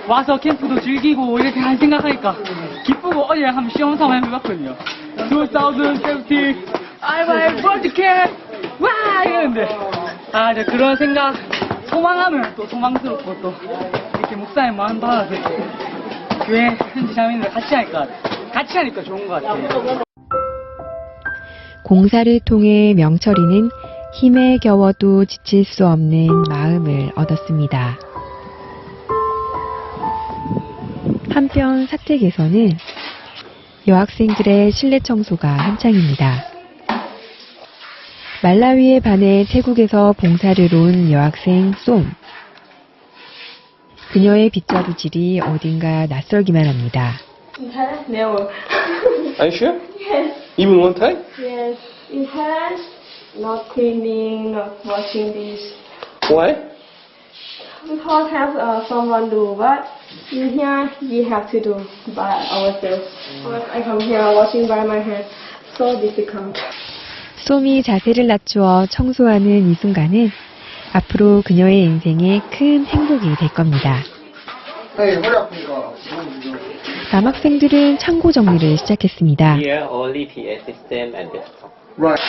와서 캠프도 즐기고 이렇게 할 생각하니까 기쁘고 어제 한번 시험 삼아 해봤거든요. 2017 I'm bu활절 캠프 와 이러는데 이제 그런 생각 소망하면 또 소망스럽고 또 이렇게 목사님 마음 받아서 교회 현지 자매님들 같이 하니까 좋은 것 같아요. 공사를 통해 명철이는 힘에 겨워도 지칠 수 없는 마음을 얻었습니다. 한편 사택에서는 여학생들의 실내 청소가 한창입니다. 말라위에 반해 태국에서 봉사를 온 여학생 쏨. 그녀의 빗자루질이 어딘가 낯설기만 합니다. In Thailand, never. Are you sure? Yes. Even one time? Yes. In Thailand, not cleaning, not washing this. Why? Because have someone do, but in here we have to do by ourselves. But I come here washing by my hand, so difficult. 쏨이 자세를 낮추어 청소하는 이 순간은 앞으로 그녀의 인생에 큰 행복이 될 겁니다. 남학생들은 창고 정리를 시작했습니다. Here only PA system and desktop. Right.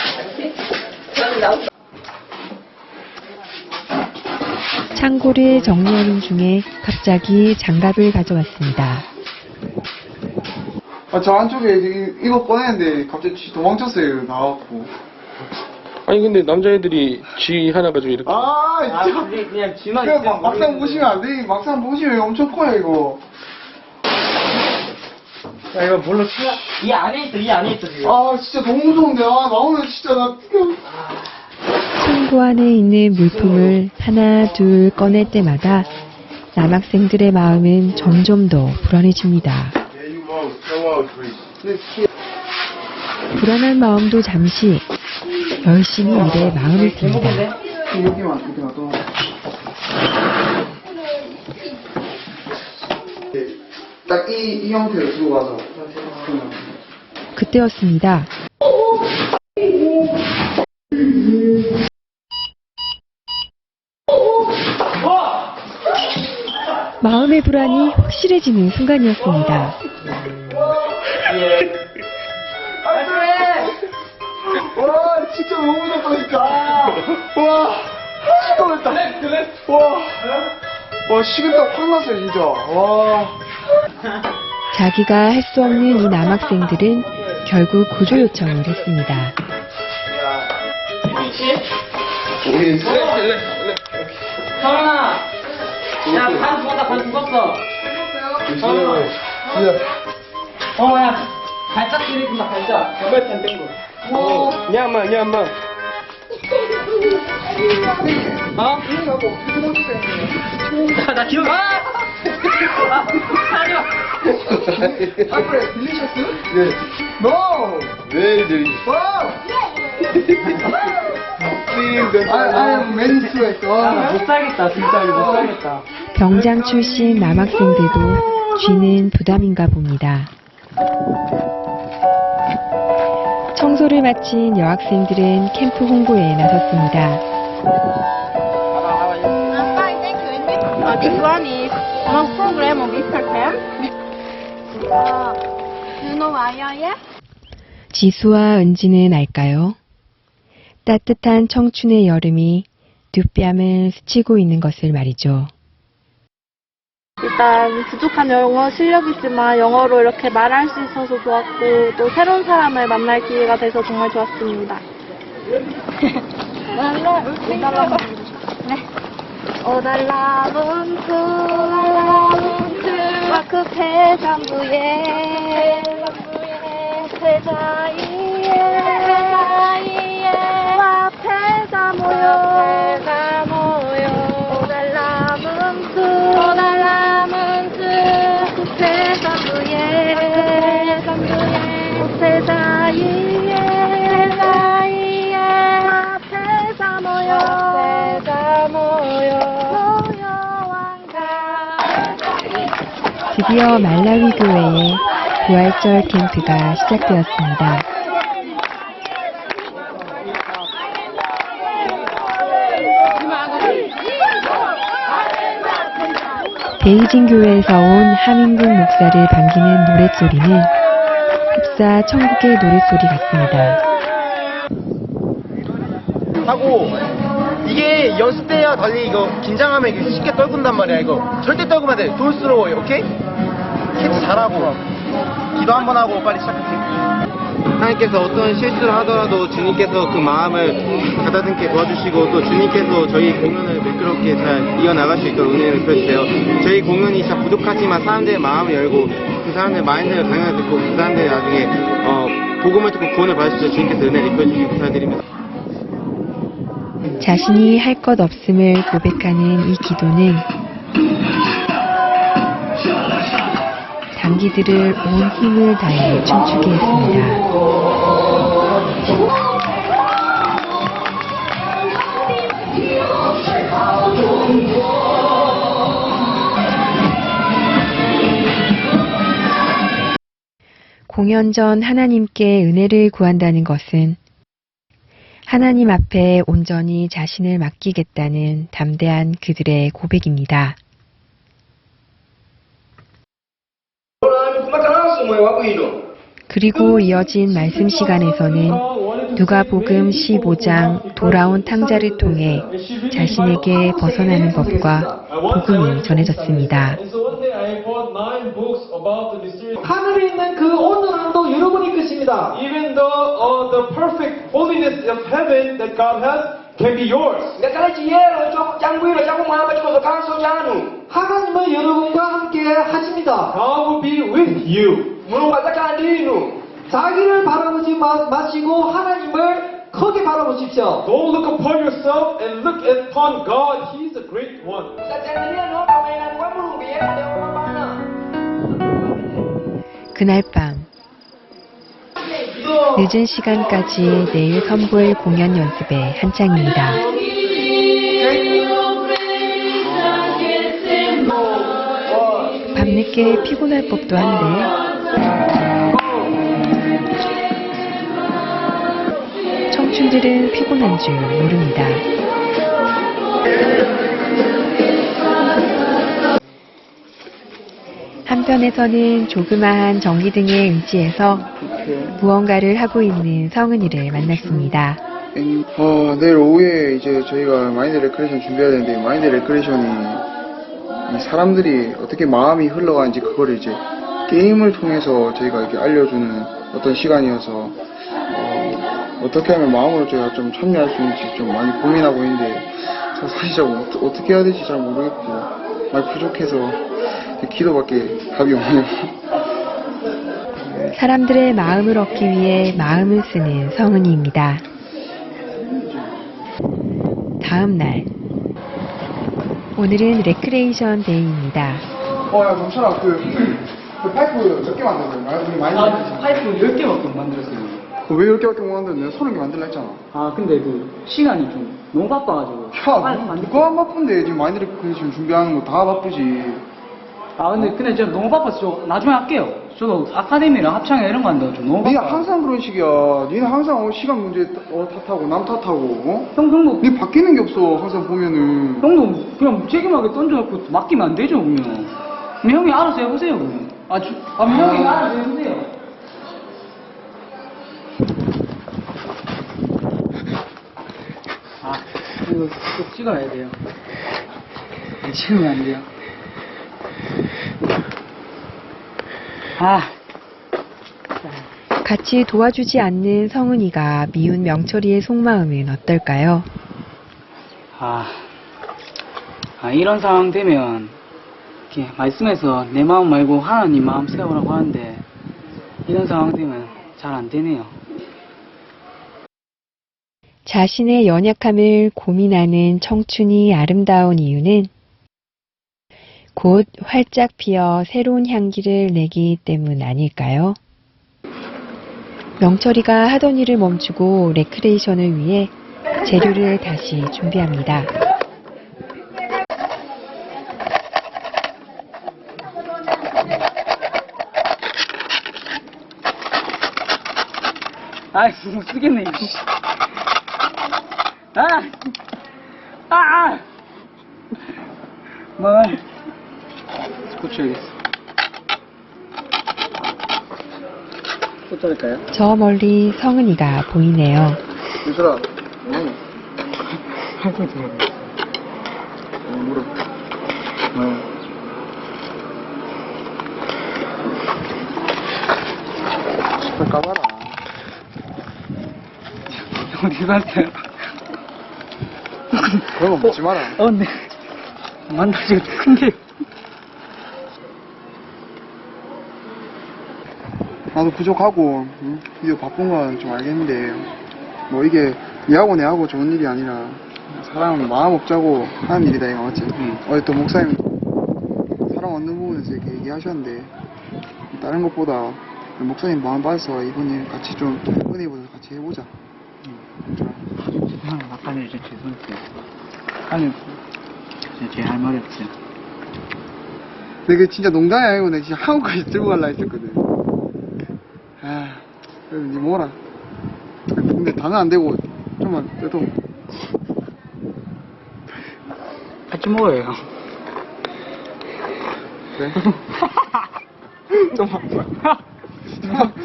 창고를 정리하는 중에 갑자기 장갑을 가져왔습니다. 저 안쪽에 이거 꺼냈는데 갑자기 도망쳤어요. 나와갖고. 아니 근데 남자애들이 쥐 하나 가지고 이렇게. 그냥 쥐만 있으면 막상 보시면 안 돼. 막상 보시면 엄청 커요 이거. 야, 이거 뭘로 치냐? 이 안에 있어, 이 안에 있어, 지금. 아, 진짜 너무 무서운데. 아, 나오면 진짜 나 구경. 창고 안에 있는 물품을 하나 둘 꺼낼 때마다 남학생들의 마음은 점점 더 불안해집니다. 불안한 마음도 잠시 열심히 일에 마음을 씁니다. 여기만 놔둬. 딱 이 형태로 들고 가서. 그때였습니다. 마음의 불안이 확실해지는 순간이었습니다. 와, 진짜 너무 무섭다, 진짜. 와, 시끄럽다. 와, 식은땀 확 났어요, 진짜. 와. 자기가 할 수 없는 이 남학생들은 결국 구조 요청을 했습니다. 서른아! 야, 반 죽었다, 반 죽었어. 서른아. 야, 발짝 때리지 마, 발짝. 발짝 땡거. 냐마. 나 기억. 그래, 딜리셔스? 네. No! Very delicious. I am very sweat. 못 살겠다, 진짜 못 살겠다. 병장 출신 남학생들도 쥐는 부담인가 봅니다. 청소를 마친 여학생들은 캠프 홍보에 나섰습니다. This one is one program of Easter camp. You know why I am? 지수와 은지는 알까요? 따뜻한 청춘의 여름이 두 뺨을 스치고 있는 것을 말이죠. 일단 부족한 영어 실력이지만 영어로 이렇게 말할 수 있어서 좋았고 또 새로운 사람을 만날 기회가 돼서 정말 좋았습니다. 오달라문트 와크 해산부에 세자이에 와페자 모여 오달라문트 세자부에 세자이에 와페자 모여 드디어 말라위 교회에 부활절 캠프가 시작되었습니다. 베이징 교회에서 온 하민국 목사를 반기는 노랫소리는 흡사 천국의 노랫소리 같습니다. 하고 이게 연습 때와 달리 이거 긴장하면 이게 쉽게 떨군단 말이야. 이거 절대 떨구면 안 돼. 돌스러워요. 오케이? 캐치 잘하고 기도 한번 하고 빨리 시작할게. 하나님께서 어떤 실수를 하더라도 주님께서 그 마음을 가다듬게 도와주시고 또 주님께서 저희 공연을 매끄럽게 잘 이어나갈 수 있도록 은혜를 베풀어주세요. 저희 공연이 진짜 부족하지만 사람들의 마음을 열고 그 사람들의 마인드를 강연을 듣고 그 사람들이 나중에 복음을 듣고 구원을 받을 수 있도록 주님께서 은혜를 입혀주시기 부탁드립니다. 자신이 할 것 없음을 고백하는 이 기도는 장기들을 온 힘을 다해 춤추게 했습니다. 공연 전 하나님께 은혜를 구한다는 것은 하나님 앞에 온전히 자신을 맡기겠다는 담대한 그들의 고백입니다. 그리고 이어진 말씀 시간에서는 누가복음 15장 돌아온 탕자를 통해 자신에게 벗어나는 법과 복음이 전해졌습니다. 하늘에 있는 그 온전함도 여러분이 것입니다. Even the perfect holiness of heaven that God has can be yours. 하나님은 여러분과 함께 하십니다. God will be with you. 자기를 바라보지 마시고 하나님을 크게 바라보십시오. Don't look upon yourself and look upon God. He's the great one. 그날 밤 늦은 시간까지 내일 선보일 공연 연습에 한창입니다. 밤늦게 피곤할 법도 한데 청춘들은 피곤한 줄 모릅니다. 한편에서는 조그마한 전기등에 의지해서 무언가를 하고 있는 성은이를 만났습니다. 내일 오후에 이제 저희가 마인드 레크레이션 준비해야 되는데, 마인드 레크레이션이 이 사람들이 어떻게 마음이 흘러가는지 그거를 이제 게임을 통해서 저희가 이렇게 알려주는 어떤 시간이어서 어떻게 하면 마음으로 저희가 좀 참여할 수 있는지 좀 많이 고민하고 있는데, 저 사실 잘 어떻게 해야 될지 잘 모르겠고 많이 부족해서 기도밖에 답이 없네요. 사람들의 마음을 얻기 위해 마음을 쓰는 성은이입니다. 다음 날, 오늘은 레크레이션 데이입니다. 야, 경찰아, 그 파이프 몇 개 만들었어요? 파이프 10개밖에 만들었어요. 왜 10개밖에 못 만들었는데? 30개 만들라 했잖아. 아, 근데 그 시간이 좀 너무 바빠가지고. 야, 누가 안 바쁜데? 지금 마인드 레크레이션 준비하는 거 다 바쁘지. 아, 근데 제가 너무 바빠서 저 나중에 할게요. 저도 아카데미랑 합창회 이런 거 한다고 좀 너무 바빠. 니는 항상 그런 식이야. 니는 항상 시간 문제 탓하고 남 탓하고. 형도 니 바뀌는 게 없어. 항상 보면은. 형도 그냥 무책임하게 던져놓고 맡기면 안 되죠, 그러면. 그럼 형이 알아서 해보세요, 그러면. 형이 알아서 해보세요. 아, 이거 꼭 찍어야 돼요. 안 찍으면 안 돼요. 같이 도와주지 않는 성은이가 미운 명철이의 속마음은 어떨까요? 이런 상황 되면 이렇게 말씀해서 내 마음 말고 하나님 마음 세우라고 하는데 이런 상황 되면 잘 안 되네요. 자신의 연약함을 고민하는 청춘이 아름다운 이유는 곧 활짝 피어 새로운 향기를 내기 때문 아닐까요? 명철이가 하던 일을 멈추고 레크레이션을 위해 재료를 다시 준비합니다. 못 쓰겠네, 이거. 고쳐야겠어. 또 자를까요? 저 멀리 성은이가 보이네요. 얘들아, 할거 들어. 물어. 시발 까봐라. 어디 갔어요? 그런 거 먹지 마라. 네. 만나지가 큰데. 나도 부족하고, 이거 바쁜 건 좀 알겠는데, 뭐 이게 니하고 내하고 좋은 일이 아니라, 사람 마음 없자고 하는 일이다, 이거 맞지? 어제 또 목사님 사람 얻는 부분에서 이렇게 얘기하셨는데, 다른 것보다 목사님 마음 받아서 이번 일 같이 좀 은혜 보다 같이 해보자. 아까는 이제 죄송했어요. 아니, 제 할 말이 없어요. 근데 진짜 농담이 아니고 내가 진짜 한국까지 들고 갈라 했었거든. 그래서 니 뭐라. 근데 다는 안 되고 좀만 떼도. 같이 먹어요, 형. 그래? 좀만.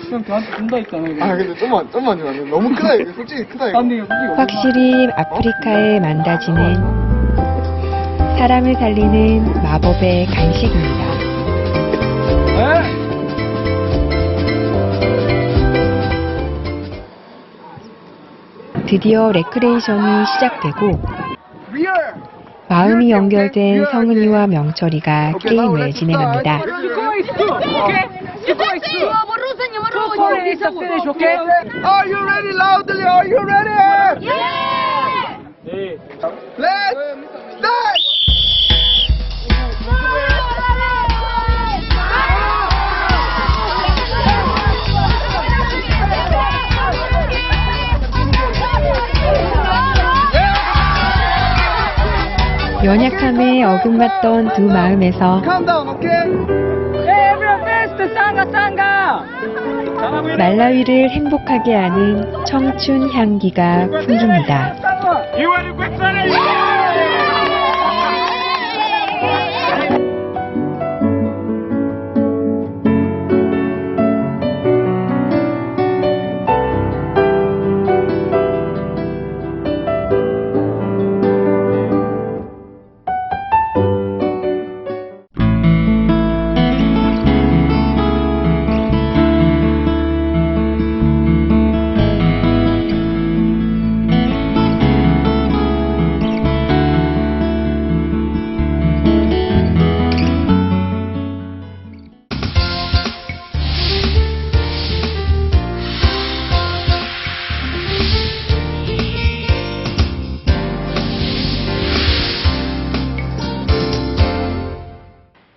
형 저한테 준다 했잖아요. 근데 좀만 좀 안 돼. 너무 크다 이거. 솔직히 크다 이거. 확실히 아프리카에 만다지는 사람을 살리는 마법의 간식입니다. 드디어 레크레이션이 시작되고 마음이 연결된 성은이와 명철이가 게임을 진행합니다. finish, okay? Are you ready, loudly? Are you ready? Yeah! Let's start! 연약함에 어긋났던 두 마음에서 말라위를 행복하게 하는 청춘 향기가 풍깁니다.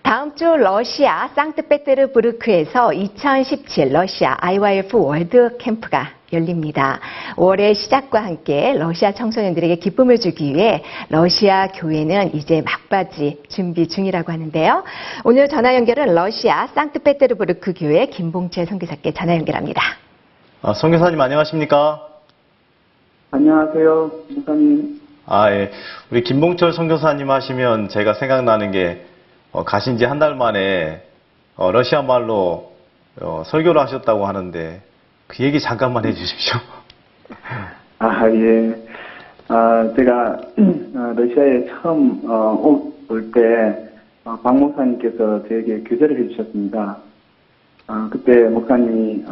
다음 주 러시아 상트페테르부르크에서 2017 러시아 IYF 월드 캠프가 열립니다. 5월의 시작과 함께 러시아 청소년들에게 기쁨을 주기 위해 러시아 교회는 이제 막바지 준비 중이라고 하는데요. 오늘 전화 연결은 러시아 상트페테르부르크 교회 김봉철 선교사께 전화 연결합니다. 선교사님 안녕하십니까? 안녕하세요, 목사님. 예. 우리 김봉철 선교사님 하시면 제가 생각나는 게 가신 지 한 달 만에 러시아 말로 설교를 하셨다고 하는데 그 얘기 잠깐만 해주십시오. 예. 제가 러시아에 처음 올 때 박 목사님께서 저에게 교제를 해주셨습니다. 그때 목사님이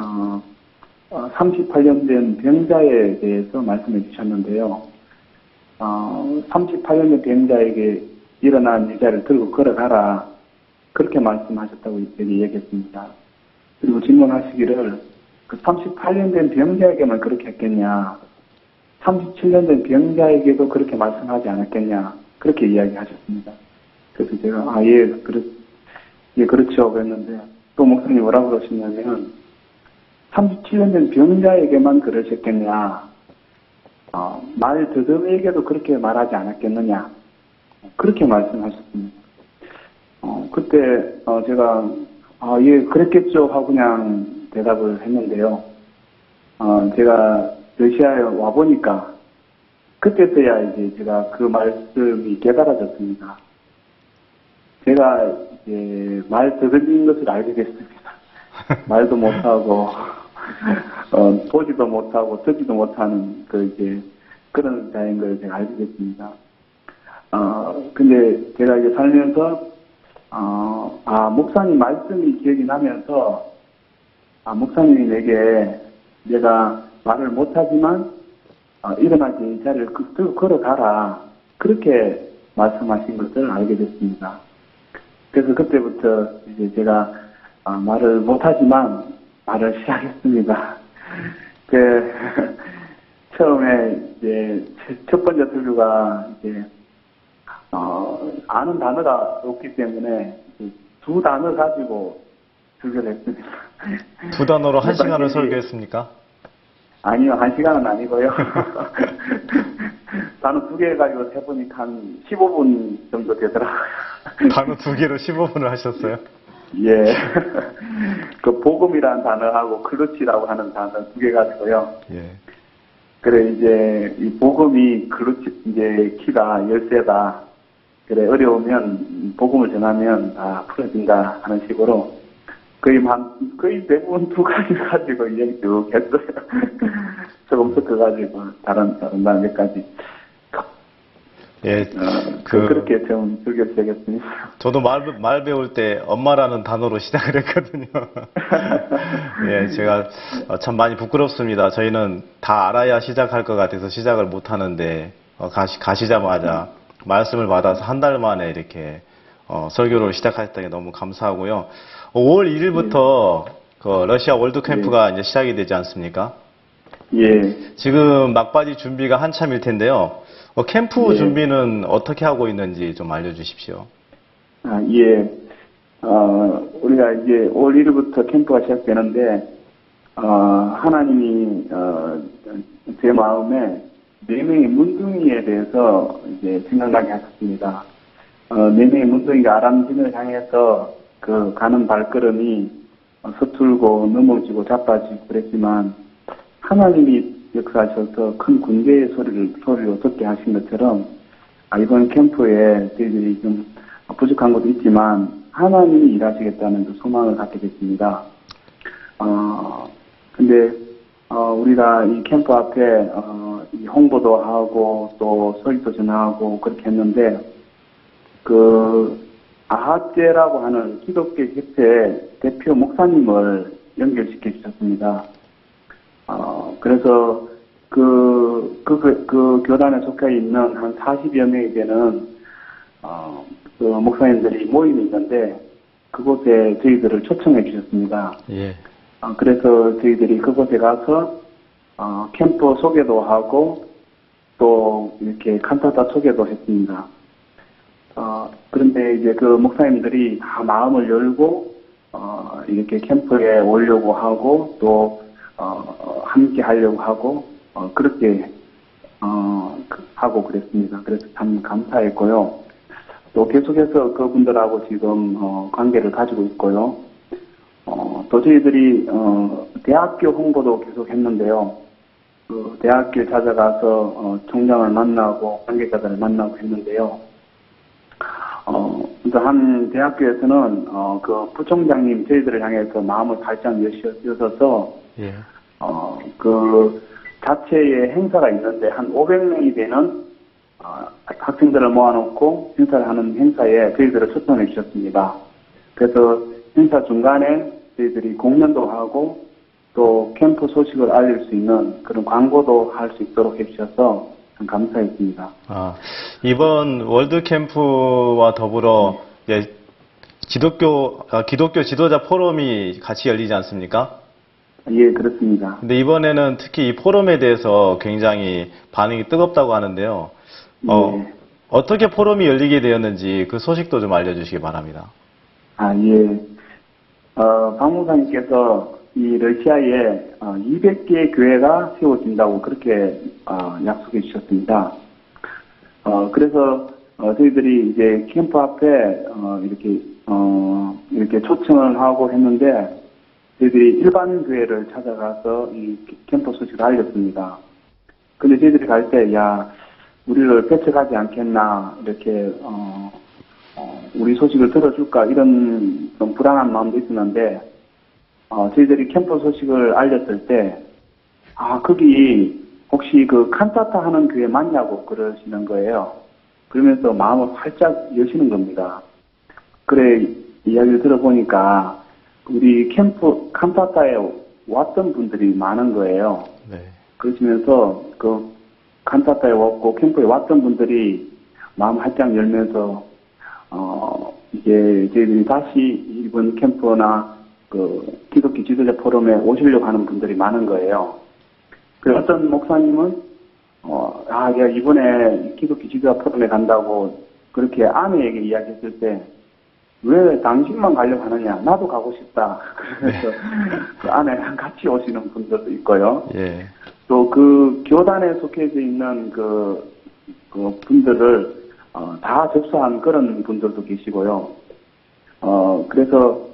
38년 된 병자에 대해서 말씀해 주셨는데요. 38년 된 병자에게 일어난 의자를 들고 걸어가라. 그렇게 말씀하셨다고 얘기했습니다. 그리고 질문하시기를 그 38년 된 병자에게만 그렇게 했겠냐. 37년 된 병자에게도 그렇게 말씀하지 않았겠냐. 그렇게 이야기하셨습니다. 그래서 제가 그렇죠. 그랬는데 또 목사님이 뭐라고 그러시냐면 37년 된 병자에게만 그러셨겠냐. 말 더듬이에게도 그렇게 말하지 않았겠느냐. 그렇게 말씀하셨습니다. 그때 제가 그랬겠죠 하고 그냥 대답을 했는데요. 제가 러시아에 와 보니까 그때서야 이제 제가 그 말씀이 깨달아졌습니다. 제가 이제 말 더듬인 것을 알게 됐습니다. 말도 못하고 보지도 못하고 듣지도 못하는 그런 자인 걸 제가 알게 됐습니다. 근데 제가 이제 살면서, 목사님 말씀이 기억이 나면서, 목사님이 내가 말을 못하지만, 일어나지 의자를 걸어가라. 그렇게 말씀하신 것을 알게 됐습니다. 그래서 그때부터 이제 제가, 말을 못하지만, 말을 시작했습니다. 처음에 이제 첫 번째 설교가 이제, 아는 단어가 없기 때문에 두 단어 가지고 설교를 했습니다. 두 단어로 한 시간을 설교했습니까? 아니요, 한 시간은 아니고요. 단어 두 개 가지고 해보니까 한 15분 정도 되더라고요. 단어 두 개로 15분을 하셨어요? 예. 그 복음이라는 단어하고 클러치라고 하는 단어 두 개 가지고요. 예. 그래, 이제, 이 복음이 클러치, 이제, 키가 열쇠다. 그래, 어려우면, 복음을 전하면 다 풀어진다. 하는 식으로, 거의 대부분 두 가지 가지고 이야기 쭉 했어요. 조금 섞어가지고, 다른 몇 가지. 예, 그렇게 좀 설교 시작했습니다. 저도 말 배울 때 엄마라는 단어로 시작을 했거든요. 예, 제가 참 많이 부끄럽습니다. 저희는 다 알아야 시작할 것 같아서 시작을 못 하는데, 가시자마자 말씀을 받아서 한 달 만에 이렇게 설교를 시작하셨다니 너무 감사하고요. 5월 1일부터 그 러시아 월드 캠프가 이제 시작이 되지 않습니까? 예. 지금 막바지 준비가 한참일 텐데요. 캠프 예. 준비는 어떻게 하고 있는지 좀 알려주십시오. 예. 우리가 이제 5월 1일부터 캠프가 시작되는데, 하나님이, 제 마음에 4명의 문둥이에 대해서 이제 생각나게 하셨습니다. 4명의 문둥이가 아람진을 향해서 그 가는 발걸음이 서툴고 넘어지고 자빠지고 그랬지만, 하나님이 역사하셔서 큰 군대의 소리를 듣게 하신 것처럼, 이번 캠프에 저희들이 좀 부족한 것도 있지만, 하나님이 일하시겠다는 그 소망을 갖게 됐습니다. 근데, 우리가 이 캠프 앞에, 이 홍보도 하고, 또 설교도 전하고, 그렇게 했는데, 아하제라고 하는 기독교 협회 대표 목사님을 연결시켜 주셨습니다. 그래서 그 교단에 속해 있는 한 40여 명이 되는, 그 목사님들이 모임이 있는데, 그곳에 저희들을 초청해 주셨습니다. 예. 그래서 저희들이 그곳에 가서, 캠프 소개도 하고, 또 이렇게 칸타타 소개도 했습니다. 그런데 이제 그 목사님들이 다 마음을 열고, 이렇게 캠프에 오려고 하고, 또, 함께 하려고 하고, 그렇게, 하고 그랬습니다. 그래서 참 감사했고요. 또 계속해서 그분들하고 지금, 관계를 가지고 있고요. 또 저희들이, 대학교 홍보도 계속 했는데요. 그 대학교를 찾아가서, 총장을 만나고, 관계자들을 만나고 했는데요. 한 대학교에서는, 그 부총장님 저희들을 향해서 마음을 활짝 여셔서, 예. 그 자체의 행사가 있는데 한 500명이 되는 학생들을 모아놓고 행사를 하는 행사에 저희들을 초청해 주셨습니다. 그래서 행사 중간에 저희들이 공연도 하고 또 캠프 소식을 알릴 수 있는 그런 광고도 할 수 있도록 해주셔서 참 감사했습니다. 이번 월드 캠프와 더불어 기독교 지도자 포럼이 같이 열리지 않습니까? 예, 그렇습니다. 근데 이번에는 특히 이 포럼에 대해서 굉장히 반응이 뜨겁다고 하는데요. 어떻게 포럼이 열리게 되었는지 그 소식도 좀 알려주시기 바랍니다. 예. 박 목사님께서 이 러시아에 200개의 교회가 세워진다고 그렇게 약속해 주셨습니다. 그래서 저희들이 이제 캠프 앞에 이렇게 초청을 하고 했는데 저희들이 일반 교회를 찾아가서 이 캠프 소식을 알렸습니다. 근데 저희들이 갈 때, 우리를 배척하지 않겠나, 이렇게, 우리 소식을 들어줄까, 이런 좀 불안한 마음도 있었는데, 저희들이 캠프 소식을 알렸을 때, 거기 혹시 그 칸타타 하는 교회 맞냐고 그러시는 거예요. 그러면서 마음을 활짝 여시는 겁니다. 그래, 이야기를 들어보니까, 우리 캠프 칸타타에 왔던 분들이 많은 거예요. 네. 그러시면서 그 칸타타에 왔고 캠프에 왔던 분들이 마음 활짝 열면서 이제 저희들이 다시 이번 캠프나 그 기독교 지도자 포럼에 오시려고 하는 분들이 많은 거예요. 그래서 어떤 목사님은 이번에 기독교 지도자 포럼에 간다고 그렇게 아내에게 이야기했을 때 왜 당신만 가려고 하느냐? 나도 가고 싶다. 그래서 그 아내랑 같이 오시는 분들도 있고요. 예. 또 그 교단에 속해져 있는 그 분들을 다 접수한 그런 분들도 계시고요. 그래서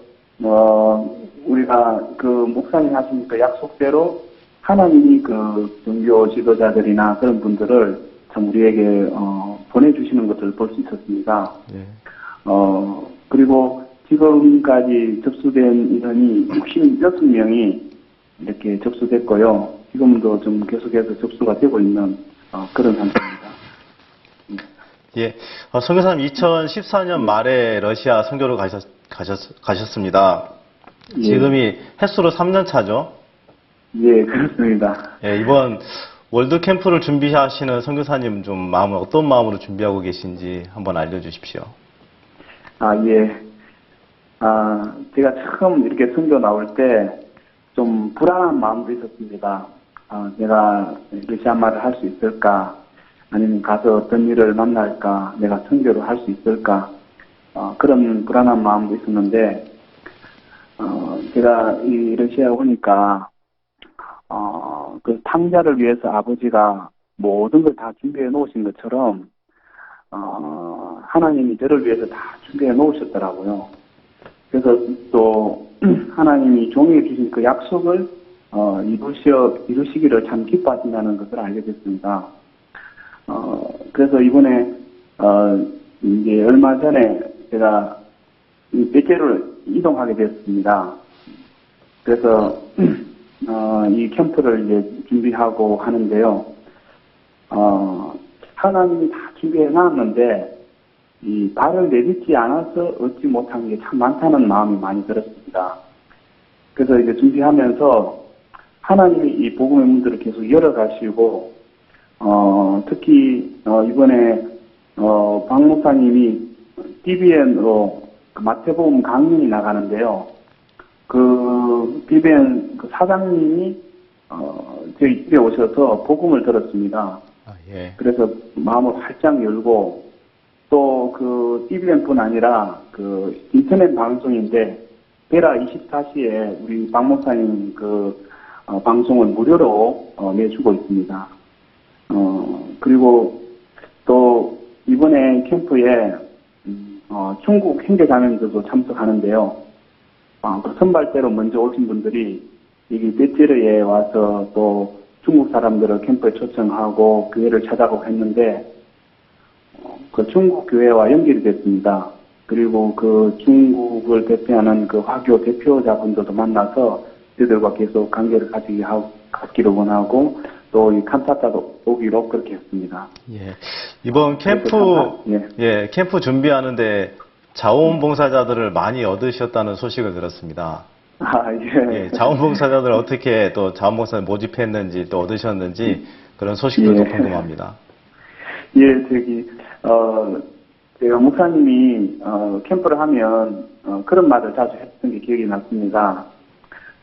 우리가 그 목사님 하신 그 약속대로 하나님이 그 종교 지도자들이나 그런 분들을 참 우리에게 보내주시는 것을 볼 수 있었습니다. 예. 그리고 지금까지 접수된 인원이 66명이 이렇게 접수됐고요. 지금도 좀 계속해서 접수가 되고 있는 그런 상태입니다. 예. 선교사님 2014년 말에 러시아 선교를 가셨습니다. 예. 지금이 횟수로 3년 차죠? 예, 그렇습니다. 예, 이번 월드 캠프를 준비하시는 선교사님 좀 어떤 마음으로 준비하고 계신지 한번 알려주십시오. 예. 제가 처음 이렇게 선교 나올 때 좀 불안한 마음도 있었습니다. 내가 러시아 말을 할 수 있을까? 아니면 가서 어떤 일을 만날까? 내가 선교를 할 수 있을까? 그런 불안한 마음도 있었는데, 제가 이 러시아에 오니까, 그 탕자를 위해서 아버지가 모든 걸 다 준비해 놓으신 것처럼, 하나님이 저를 위해서 다 준비해 놓으셨더라고요. 그래서 또 하나님이 종에게 주신 그 약속을 이루시기를 참 기뻐하신다는 것을 알게 됐습니다. 그래서 이번에 이제 얼마 전에 제가 이 베제를 이동하게 됐습니다. 그래서 이 캠프를 이제 준비하고 하는데요. 하나님이 다 준비해 놨는데 이 발을 내딛지 않아서 얻지 못한 게 참 많다는 마음이 많이 들었습니다. 그래서 이제 준비하면서 하나님이 이 복음의 문들을 계속 열어가시고 특히 이번에 박 목사님이 BBN으로 그 마태복음 강연이 나가는데요. 그 BBN 그 사장님이 저희 집에 오셔서 복음을 들었습니다. 예. 그래서 마음을 활짝 열고 또 그 BBN뿐 아니라 그 인터넷 방송인데 베라 24시에 우리 박 목사님 그 방송을 무료로 내주고 있습니다. 그리고 또 이번에 캠프에 중국 형제자매들도 참석하는데요. 그 선발대로 먼저 오신 분들이 여기 베제르에 와서 또 중국 사람들을 캠프에 초청하고 교회를 찾아가고 했는데 그 중국 교회와 연결이 됐습니다. 그리고 그 중국을 대표하는 그 화교 대표자분들도 만나서 저들과 계속 관계를 갖기를 원하고 또 이 칸타타도 오기로 그렇게 했습니다. 예. 이번 캠프, 예. 캠프 준비하는데 자원봉사자들을 많이 얻으셨다는 소식을 들었습니다. 예. 예, 자원봉사자들 어떻게 또 자원봉사를 모집했는지 또 얻으셨는지 그런 소식들도 궁금합니다. 예, 제가 목사님이 캠프를 하면 그런 말을 자주 했던 게 기억이 났습니다.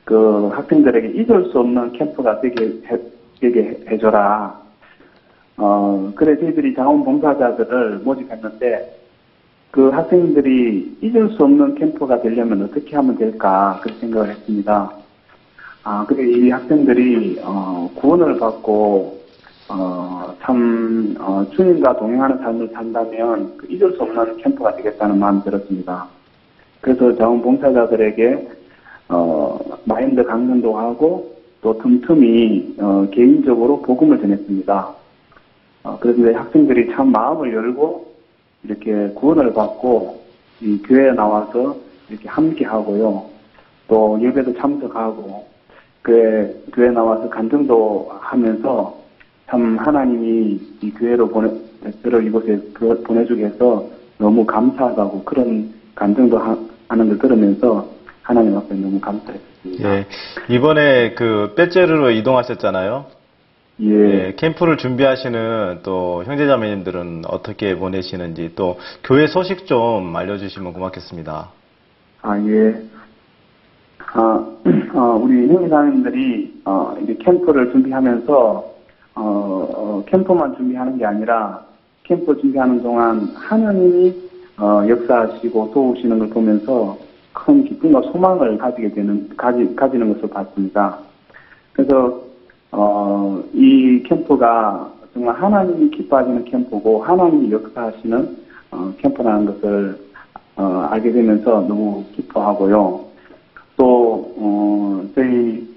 그 학생들에게 잊을 수 없는 캠프가 되게 해줘라. 그래 저희들이 자원봉사자들을 모집했는데 그 학생들이 잊을 수 없는 캠프가 되려면 어떻게 하면 될까 그렇게 생각을 했습니다. 그래 이 학생들이 구원을 받고 주님과 동행하는 삶을 산다면 잊을 수 없는 캠프가 되겠다는 마음이 들었습니다. 그래서 자원봉사자들에게 마인드 강연도 하고 또 틈틈이 개인적으로 복음을 전했습니다. 그래서 학생들이 참 마음을 열고 이렇게 구원을 받고 이 교회에 나와서 이렇게 함께 하고요. 또 예배도 참석하고 교회에 나와서 간증도 하면서 참 하나님이 이 교회로 저를 이곳에 보내주게 해서 너무 감사하다고 그런 간증도 하는 걸 들으면서 하나님 앞에 너무 감사했습니다. 예. 이번에 그 베제르로 이동하셨잖아요. 예. 캠프를 준비하시는 또 형제자매님들은 어떻게 보내시는지 또 교회 소식 좀 알려주시면 고맙겠습니다. 예. 우리 형제자매님들이 이제 캠프를 준비하면서 캠프만 준비하는 게 아니라 캠프 준비하는 동안 하나님이 역사하시고 도우시는 걸 보면서 큰 기쁨과 소망을 가지는 것을 봤습니다. 그래서 이 캠프가 정말 하나님이 기뻐하시는 캠프고 하나님이 역사하시는 캠프라는 것을 알게 되면서 너무 기뻐하고요. 또 저희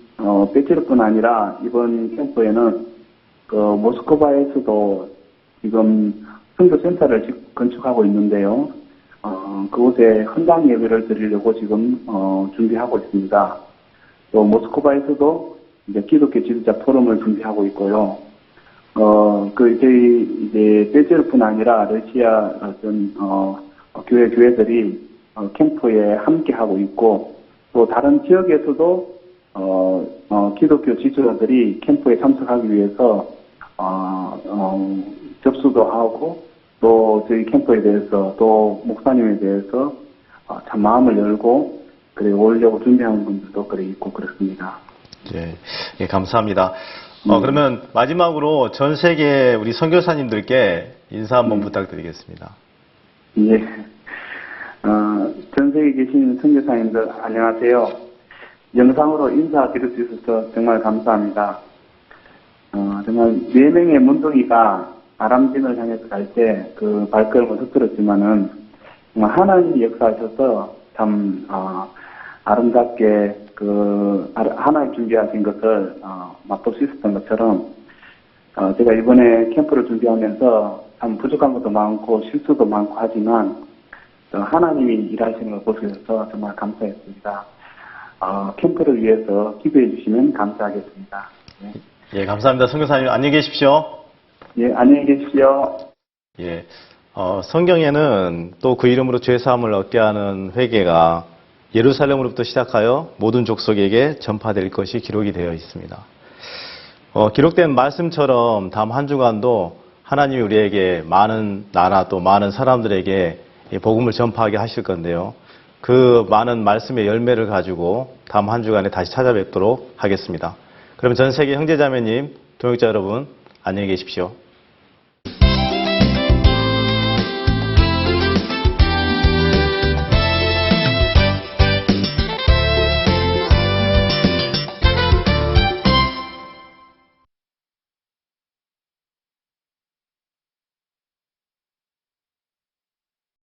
베제르뿐 아니라 이번 캠프에는 그 모스크바에서도 지금 선교센터를 건축하고 있는데요. 그곳에 헌당 예배를 드리려고 지금 준비하고 있습니다. 또 모스크바에서도 이제 기독교 지도자 포럼을 준비하고 있고요. 저희 이제 베제르뿐 아니라 러시아 어떤 교회들이 캠프에 함께 하고 있고 또 다른 지역에서도 기독교 지도자들이 캠프에 참석하기 위해서 접수도 하고 또 저희 캠프에 대해서 또 목사님에 대해서 참 마음을 열고 그래 오려고 준비하는 분들도 그래 있고 그렇습니다. 예, 예 감사합니다. 그러면 마지막으로 전 세계 우리 선교사님들께 인사 한번 부탁드리겠습니다. 예. 전 세계에 계신 선교사님들 안녕하세요. 영상으로 인사드릴 수 있어서 정말 감사합니다. 정말 4명의 문둥이가 아람진을 향해서 갈 때 그 발걸음을 흩뜨렸지만은 정말 하나님이 역사하셔서 참 아름답게 하나님 준비하신 것을 맛볼 수 있었던 것처럼 제가 이번에 캠프를 준비하면서 참 부족한 것도 많고 실수도 많고 하지만 하나님이 일하시는 걸 볼 수 있어서 정말 감사했습니다. 캠프를 위해서 기도해 주시면 감사하겠습니다. 네. 예, 감사합니다. 선교사님 안녕히 계십시오. 예, 안녕히 계십시오. 예, 성경에는 또 그 이름으로 죄사함을 얻게 하는 회개가 예루살렘으로부터 시작하여 모든 족속에게 전파될 것이 기록이 되어 있습니다. 기록된 말씀처럼 다음 한 주간도 하나님이 우리에게 많은 나라 또 많은 사람들에게 복음을 전파하게 하실 건데요. 그 많은 말씀의 열매를 가지고 다음 한 주간에 다시 찾아뵙도록 하겠습니다. 그럼 전 세계 형제자매님, 동역자 여러분 안녕히 계십시오.